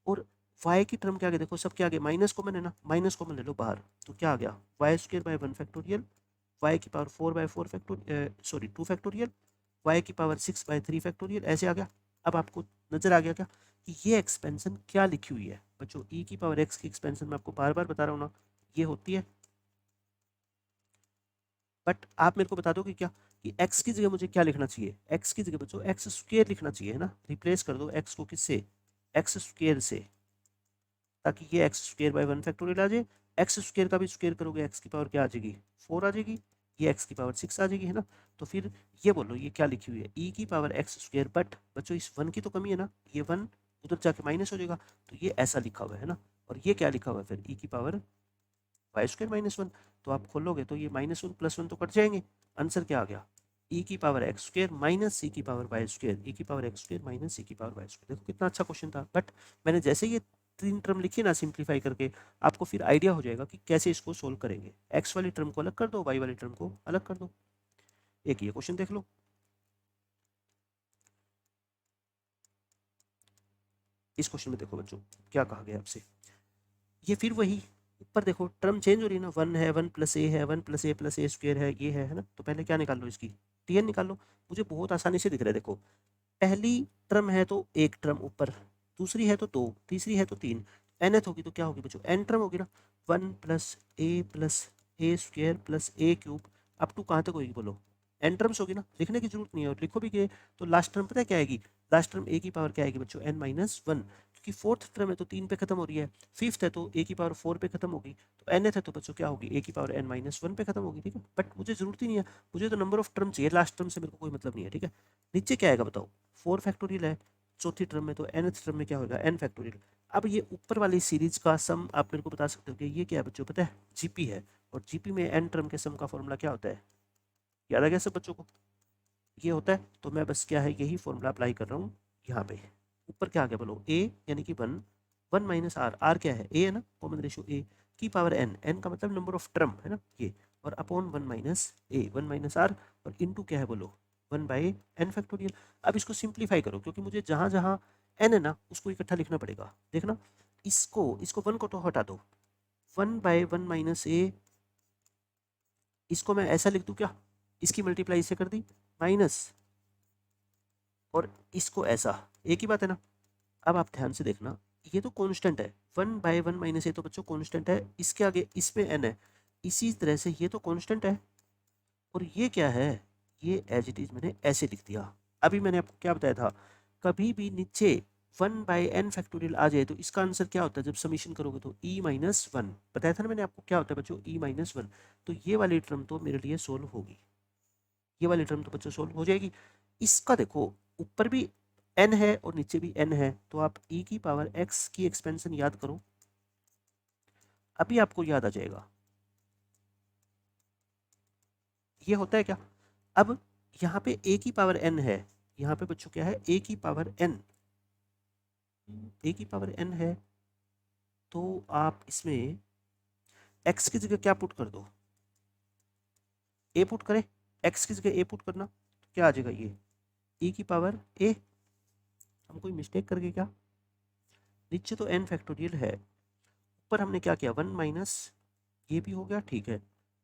और वाई की टर्म के आगे देखो सब क्या आगे माइनस कॉमन है ना, माइनस कॉमन ले लो बाहर, तो क्या आ गया y square by 1 factorial, y की power 4 by 4 factorial, sorry 2 factorial, y की पावर 6 बाय 3 फैक्टोरियल, ऐसे आ गया। अब आपको नजर आ गया क्या कि ये एक्सपेंशन क्या लिखी हुई है बच्चों, ई की पावर एक्स की एक्सपेंशन मैं आपको बार बार बता रहा हूँ ना, ये होती है, बट आप मेरे को बता दो कि क्या कि x की जगह मुझे क्या लिखना चाहिए, x की जगह बच्चों एक्स स्क्वेयर लिखना चाहिए है ना, रिप्लेस कर दो x को किससे, एक्स स्क्वेयर से, ताकि ये एक्स स्क्वेयर बाय 1 फैक्टोरियल आ जाए, एक्स स्क्वेयर का भी स्क्वेयर करोगे एक्स की पावर क्या आ जाएगी 4 आ जाएगी, ये एक्स की पावर 6 आ जाएगी है ना, तो फिर ये बोलो ये क्या लिखी हुई है ई की पावर एक्स स्क्वेयर, बट बच्चों इस 1 की तो कमी है ना, ये 1 उधर जाके माइनस हो जाएगा, तो ये ऐसा लिखा हुआ है ना, और ये क्या लिखा हुआ है फिर ई की पावर वाई स्क्वेयर माइनस 1, तो आप खोलोगे तो ये -1 + 1 तो कट जाएंगे, आंसर क्या आ गया ई की पावर एक्स स्क्वेयर माइनस सी की पावर वाई स्क्वेयर, ई की पावर एक्स स्क्वेयर माइनस सी की पावर वाई स्क्वेयर, देखो कितना अच्छा क्वेश्चन था, बट मैंने जैसे ये 3 टर्म लिखी ना सिंप्लीफाई करके, आपको फिर आइडिया हो जाएगा कि कैसे इसको सोल्व करेंगे, एक्स वाली टर्म को अलग कर दो, वाई वाली टर्म को अलग कर दो। एक ये क्वेश्चन देख लो, इस क्वेश्चन में देखो बच्चों क्या कहा गया आपसे, ये फिर वही ऊपर देखो टर्म चेंज हो रही है ना, 1 है 1 + a है 1 + a + a स्क्वेयर है, ये है ना, तो पहले क्या निकाल लो इसकी टीएन निकाल लो, मुझे बहुत आसानी से दिख रहा है, देखो पहली टर्म है तो एक टर्म ऊपर, दूसरी है तो दो, तीसरी है तो तीन, nth होगी तो क्या होगी बच्चों n टर्म होगी ना, 1 + a + a square + a cube, up to कहाँ तक होगी बोलो, n टर्म्स होगी ना, लिखने की जरूरत नहीं है, और लिखो भी कि तो लास्ट टर्म पता है क्या आएगी, लास्ट टर्म a की पावर क्या आएगी बच्चों n-1, क्योंकि फोर्थ टर्म है तो 3 पे खत्म हो रही है, फिफ्थ है तो a की पावर 4 पे खत्म होगी, तो nth है तो बच्चों क्या होगी a की पावर n-1 पे खत्म होगी, ठीक है, बट मुझे जरूरत ही नहीं है, मुझे तो नंबर ऑफ टर्म चाहिए, लास्ट टर्म से मेरे को कोई मतलब नहीं है, ठीक है। नीचे क्या आएगा बताओ, 4 फैक्टोरियल है चौथी टर्म में, तो nth टर्म में क्या होगा n फैक्टोरियल, अब ये ऊपर वाली सीरीज का सम आप मेरे को बता सकते हो कि ये क्या है बच्चों, पता है जीपी है, और जीपी में n टर्म के सम का फॉर्मूला क्या होता है, याद आ गया सब बच्चों को, ये होता है, तो मैं बस क्या है यही फॉर्मूला अप्लाई कर रहा हूँ यहाँ पे, ऊपर क्या आ गया बोलो a यानी कि 1 1 माइनस आर, आर क्या है a है ना, कॉमन रेशियो a की पावर n, n का मतलब नंबर ऑफ टर्म है ना ये, और upon 1 minus a 1 minus r, और इनटू क्या है बोलो 1 बाई n फैक्टोरियल। अब इसको सिंप्लीफाई करो क्योंकि मुझे जहाँ जहाँ n है ना उसको इकट्ठा लिखना पड़ेगा, देखना इसको इसको 1 को तो हटा दो, 1 बाई 1 माइनस a, इसको मैं ऐसा लिख दूँ क्या, इसकी मल्टीप्लाई इसे कर दी माइनस, और इसको ऐसा, एक ही बात है ना। अब आप ध्यान से देखना ये तो कांस्टेंट है, 1 बाय 1 माइनस ए तो बच्चों कांस्टेंट है, इसके आगे इसमें n है, इसी तरह से ये तो कांस्टेंट है, और ये क्या है, ये एज इट इज मैंने ऐसे लिख दिया। अभी मैंने आपको क्या बताया था, कभी भी नीचे 1 बाय n फैक्टोरियल आ जाए तो इसका आंसर क्या होता है, जब समीशन करोगे तो e-1 बताया था ना मैंने आपको, क्या होता है बच्चों e-1, तो ये वाली टर्म तो मेरे लिए सोल्व होगी, ये वाली टर्म तो बच्चों सोल्व हो जाएगी। इसका देखो ऊपर भी n है और नीचे भी n है, तो आप e की पावर x की एक्सपेंशन याद करो, अभी आपको याद आ जाएगा ये होता है क्या। अब यहाँ पे a की पावर n है, यहाँ पे बच्चों क्या है a की पावर n, a की पावर n है, तो आप इसमें x की जगह क्या पुट कर दो, a पुट करें, x की जगह a पुट करना, तो क्या आ जाएगा ये e की पावर a, हम कोई मिस्टेक करके क्या, नीचे तो n फैक्टोरियल है, ऊपर हमने क्या किया 1 माइनस, ये भी हो गया ठीक है,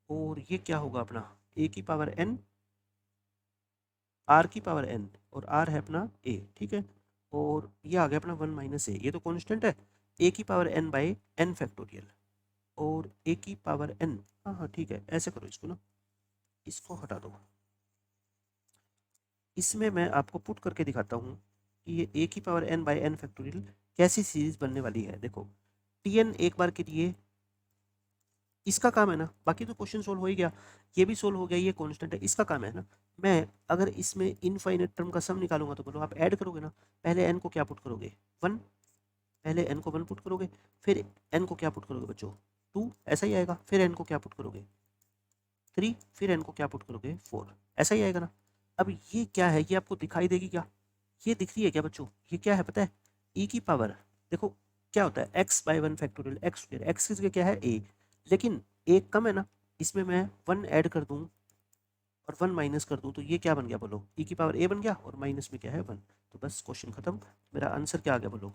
और ये क्या होगा अपना a की पावर n, r की पावर n, और r है अपना a, ठीक है, और ये आ गया अपना 1 माइनस a, ये तो कांस्टेंट है, a की power n by n factorial, और a की पावर n, हाँ हाँ ठीक है, ऐसे करो इसको ना, इसको हटा दो, इसमें मैं आपको पुट करके दिखाता हूँ कि ये a की power n by n factorial कैसी सीरीज बनने वाली है। देखो tn एक बार के लिए इसका काम है ना, बाकी तो क्वेश्चन सोल्व हो ही गया, ये भी सोल्व हो गया, ये कांस्टेंट है, इसका काम है ना, मैं अगर इसमें इनफाइनाइट टर्म का सम निकालूंगा तो बोलो आप ऐड करोगे ना, पहले n को क्या पुट करोगे 1, पहले n को 1 पुट करोगे, फिर n को क्या पुट करोगे बच्चों 2, ऐसा ही आएगा, फिर n को क्या पुट करोगे 3, फिर n को क्या पुट करोगे 4, ऐसा ही आएगा ना। अब ये क्या है, ये आपको दिखाई देगी क्या, ये दिख रही है क्या बच्चों, ये क्या है पता है, e की पावर, देखो क्या होता है x by 1 factorial x square, x की जगह क्या है a, लेकिन एक कम है ना, इसमें मैं 1 ऐड कर दूं और 1 माइनस कर दूं तो ये क्या बन गया बोलो, e की पावर a बन गया और माइनस में क्या है 1, तो बस क्वेश्चन खत्म। मेरा आंसर क्या आ गया बोलो,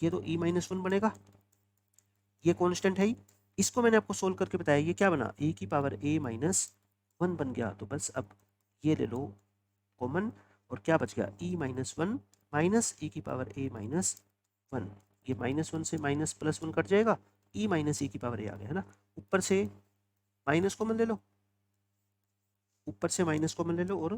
ये तो e माइनस 1 बनेगा, ये कांस्टेंट है ही, इसको मैंने आपको सोल्व करके बताया, ये क्या बना e की पावर a माइनस 1 बन गया, तो बस अब ये ले लो कॉमन और क्या बच गया e माइनस 1 माइनस e की पावर a माइनस 1, ये माइनस 1 से माइनस प्लस 1 कट जाएगा, e माइनस e की पावर a आ गया है ना, ऊपर से माइनस कॉमन ले लो, ऊपर से माइनस कॉमन ले लो और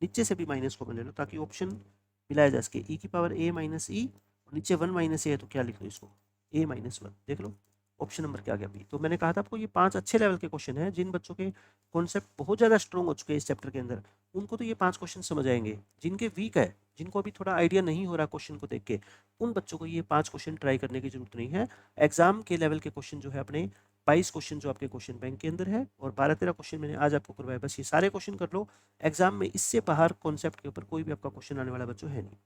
नीचे से भी माइनस कॉमन ले लो ताकि ऑप्शन मिलाया जा सके, e की पावर a माइनस ई और नीचे 1 माइनस ए है तो क्या लिख लो इसको a माइनस 1, देख लो ऑप्शन नंबर क्या आ गया बी। तो मैंने कहा था आपको ये 5 अच्छे लेवल के क्वेश्चन हैं, जिन बच्चों के कॉन्सेप्ट बहुत ज़्यादा स्ट्रॉन्ग हो चुके हैं इस चैप्टर के अंदर, उनको तो ये 5 क्वेश्चन समझ आएंगे, जिनके वीक है, जिनको अभी थोड़ा आइडिया नहीं हो रहा क्वेश्चन को देख के, उन बच्चों को ये 5 क्वेश्चन ट्राई करने की जरूरत नहीं है। एग्जाम के लेवल के क्वेश्चन जो है अपने 22 क्वेश्चन जो आपके क्वेश्चन बैंक के अंदर है और 12-13 क्वेश्चन मैंने आज आपको करवाया, बस ये सारे क्वेश्चन कर लो, एग्जाम में इससे बाहर कॉन्सेप्ट के ऊपर कोई भी आपका क्वेश्चन आने वाला बच्चों है नहीं।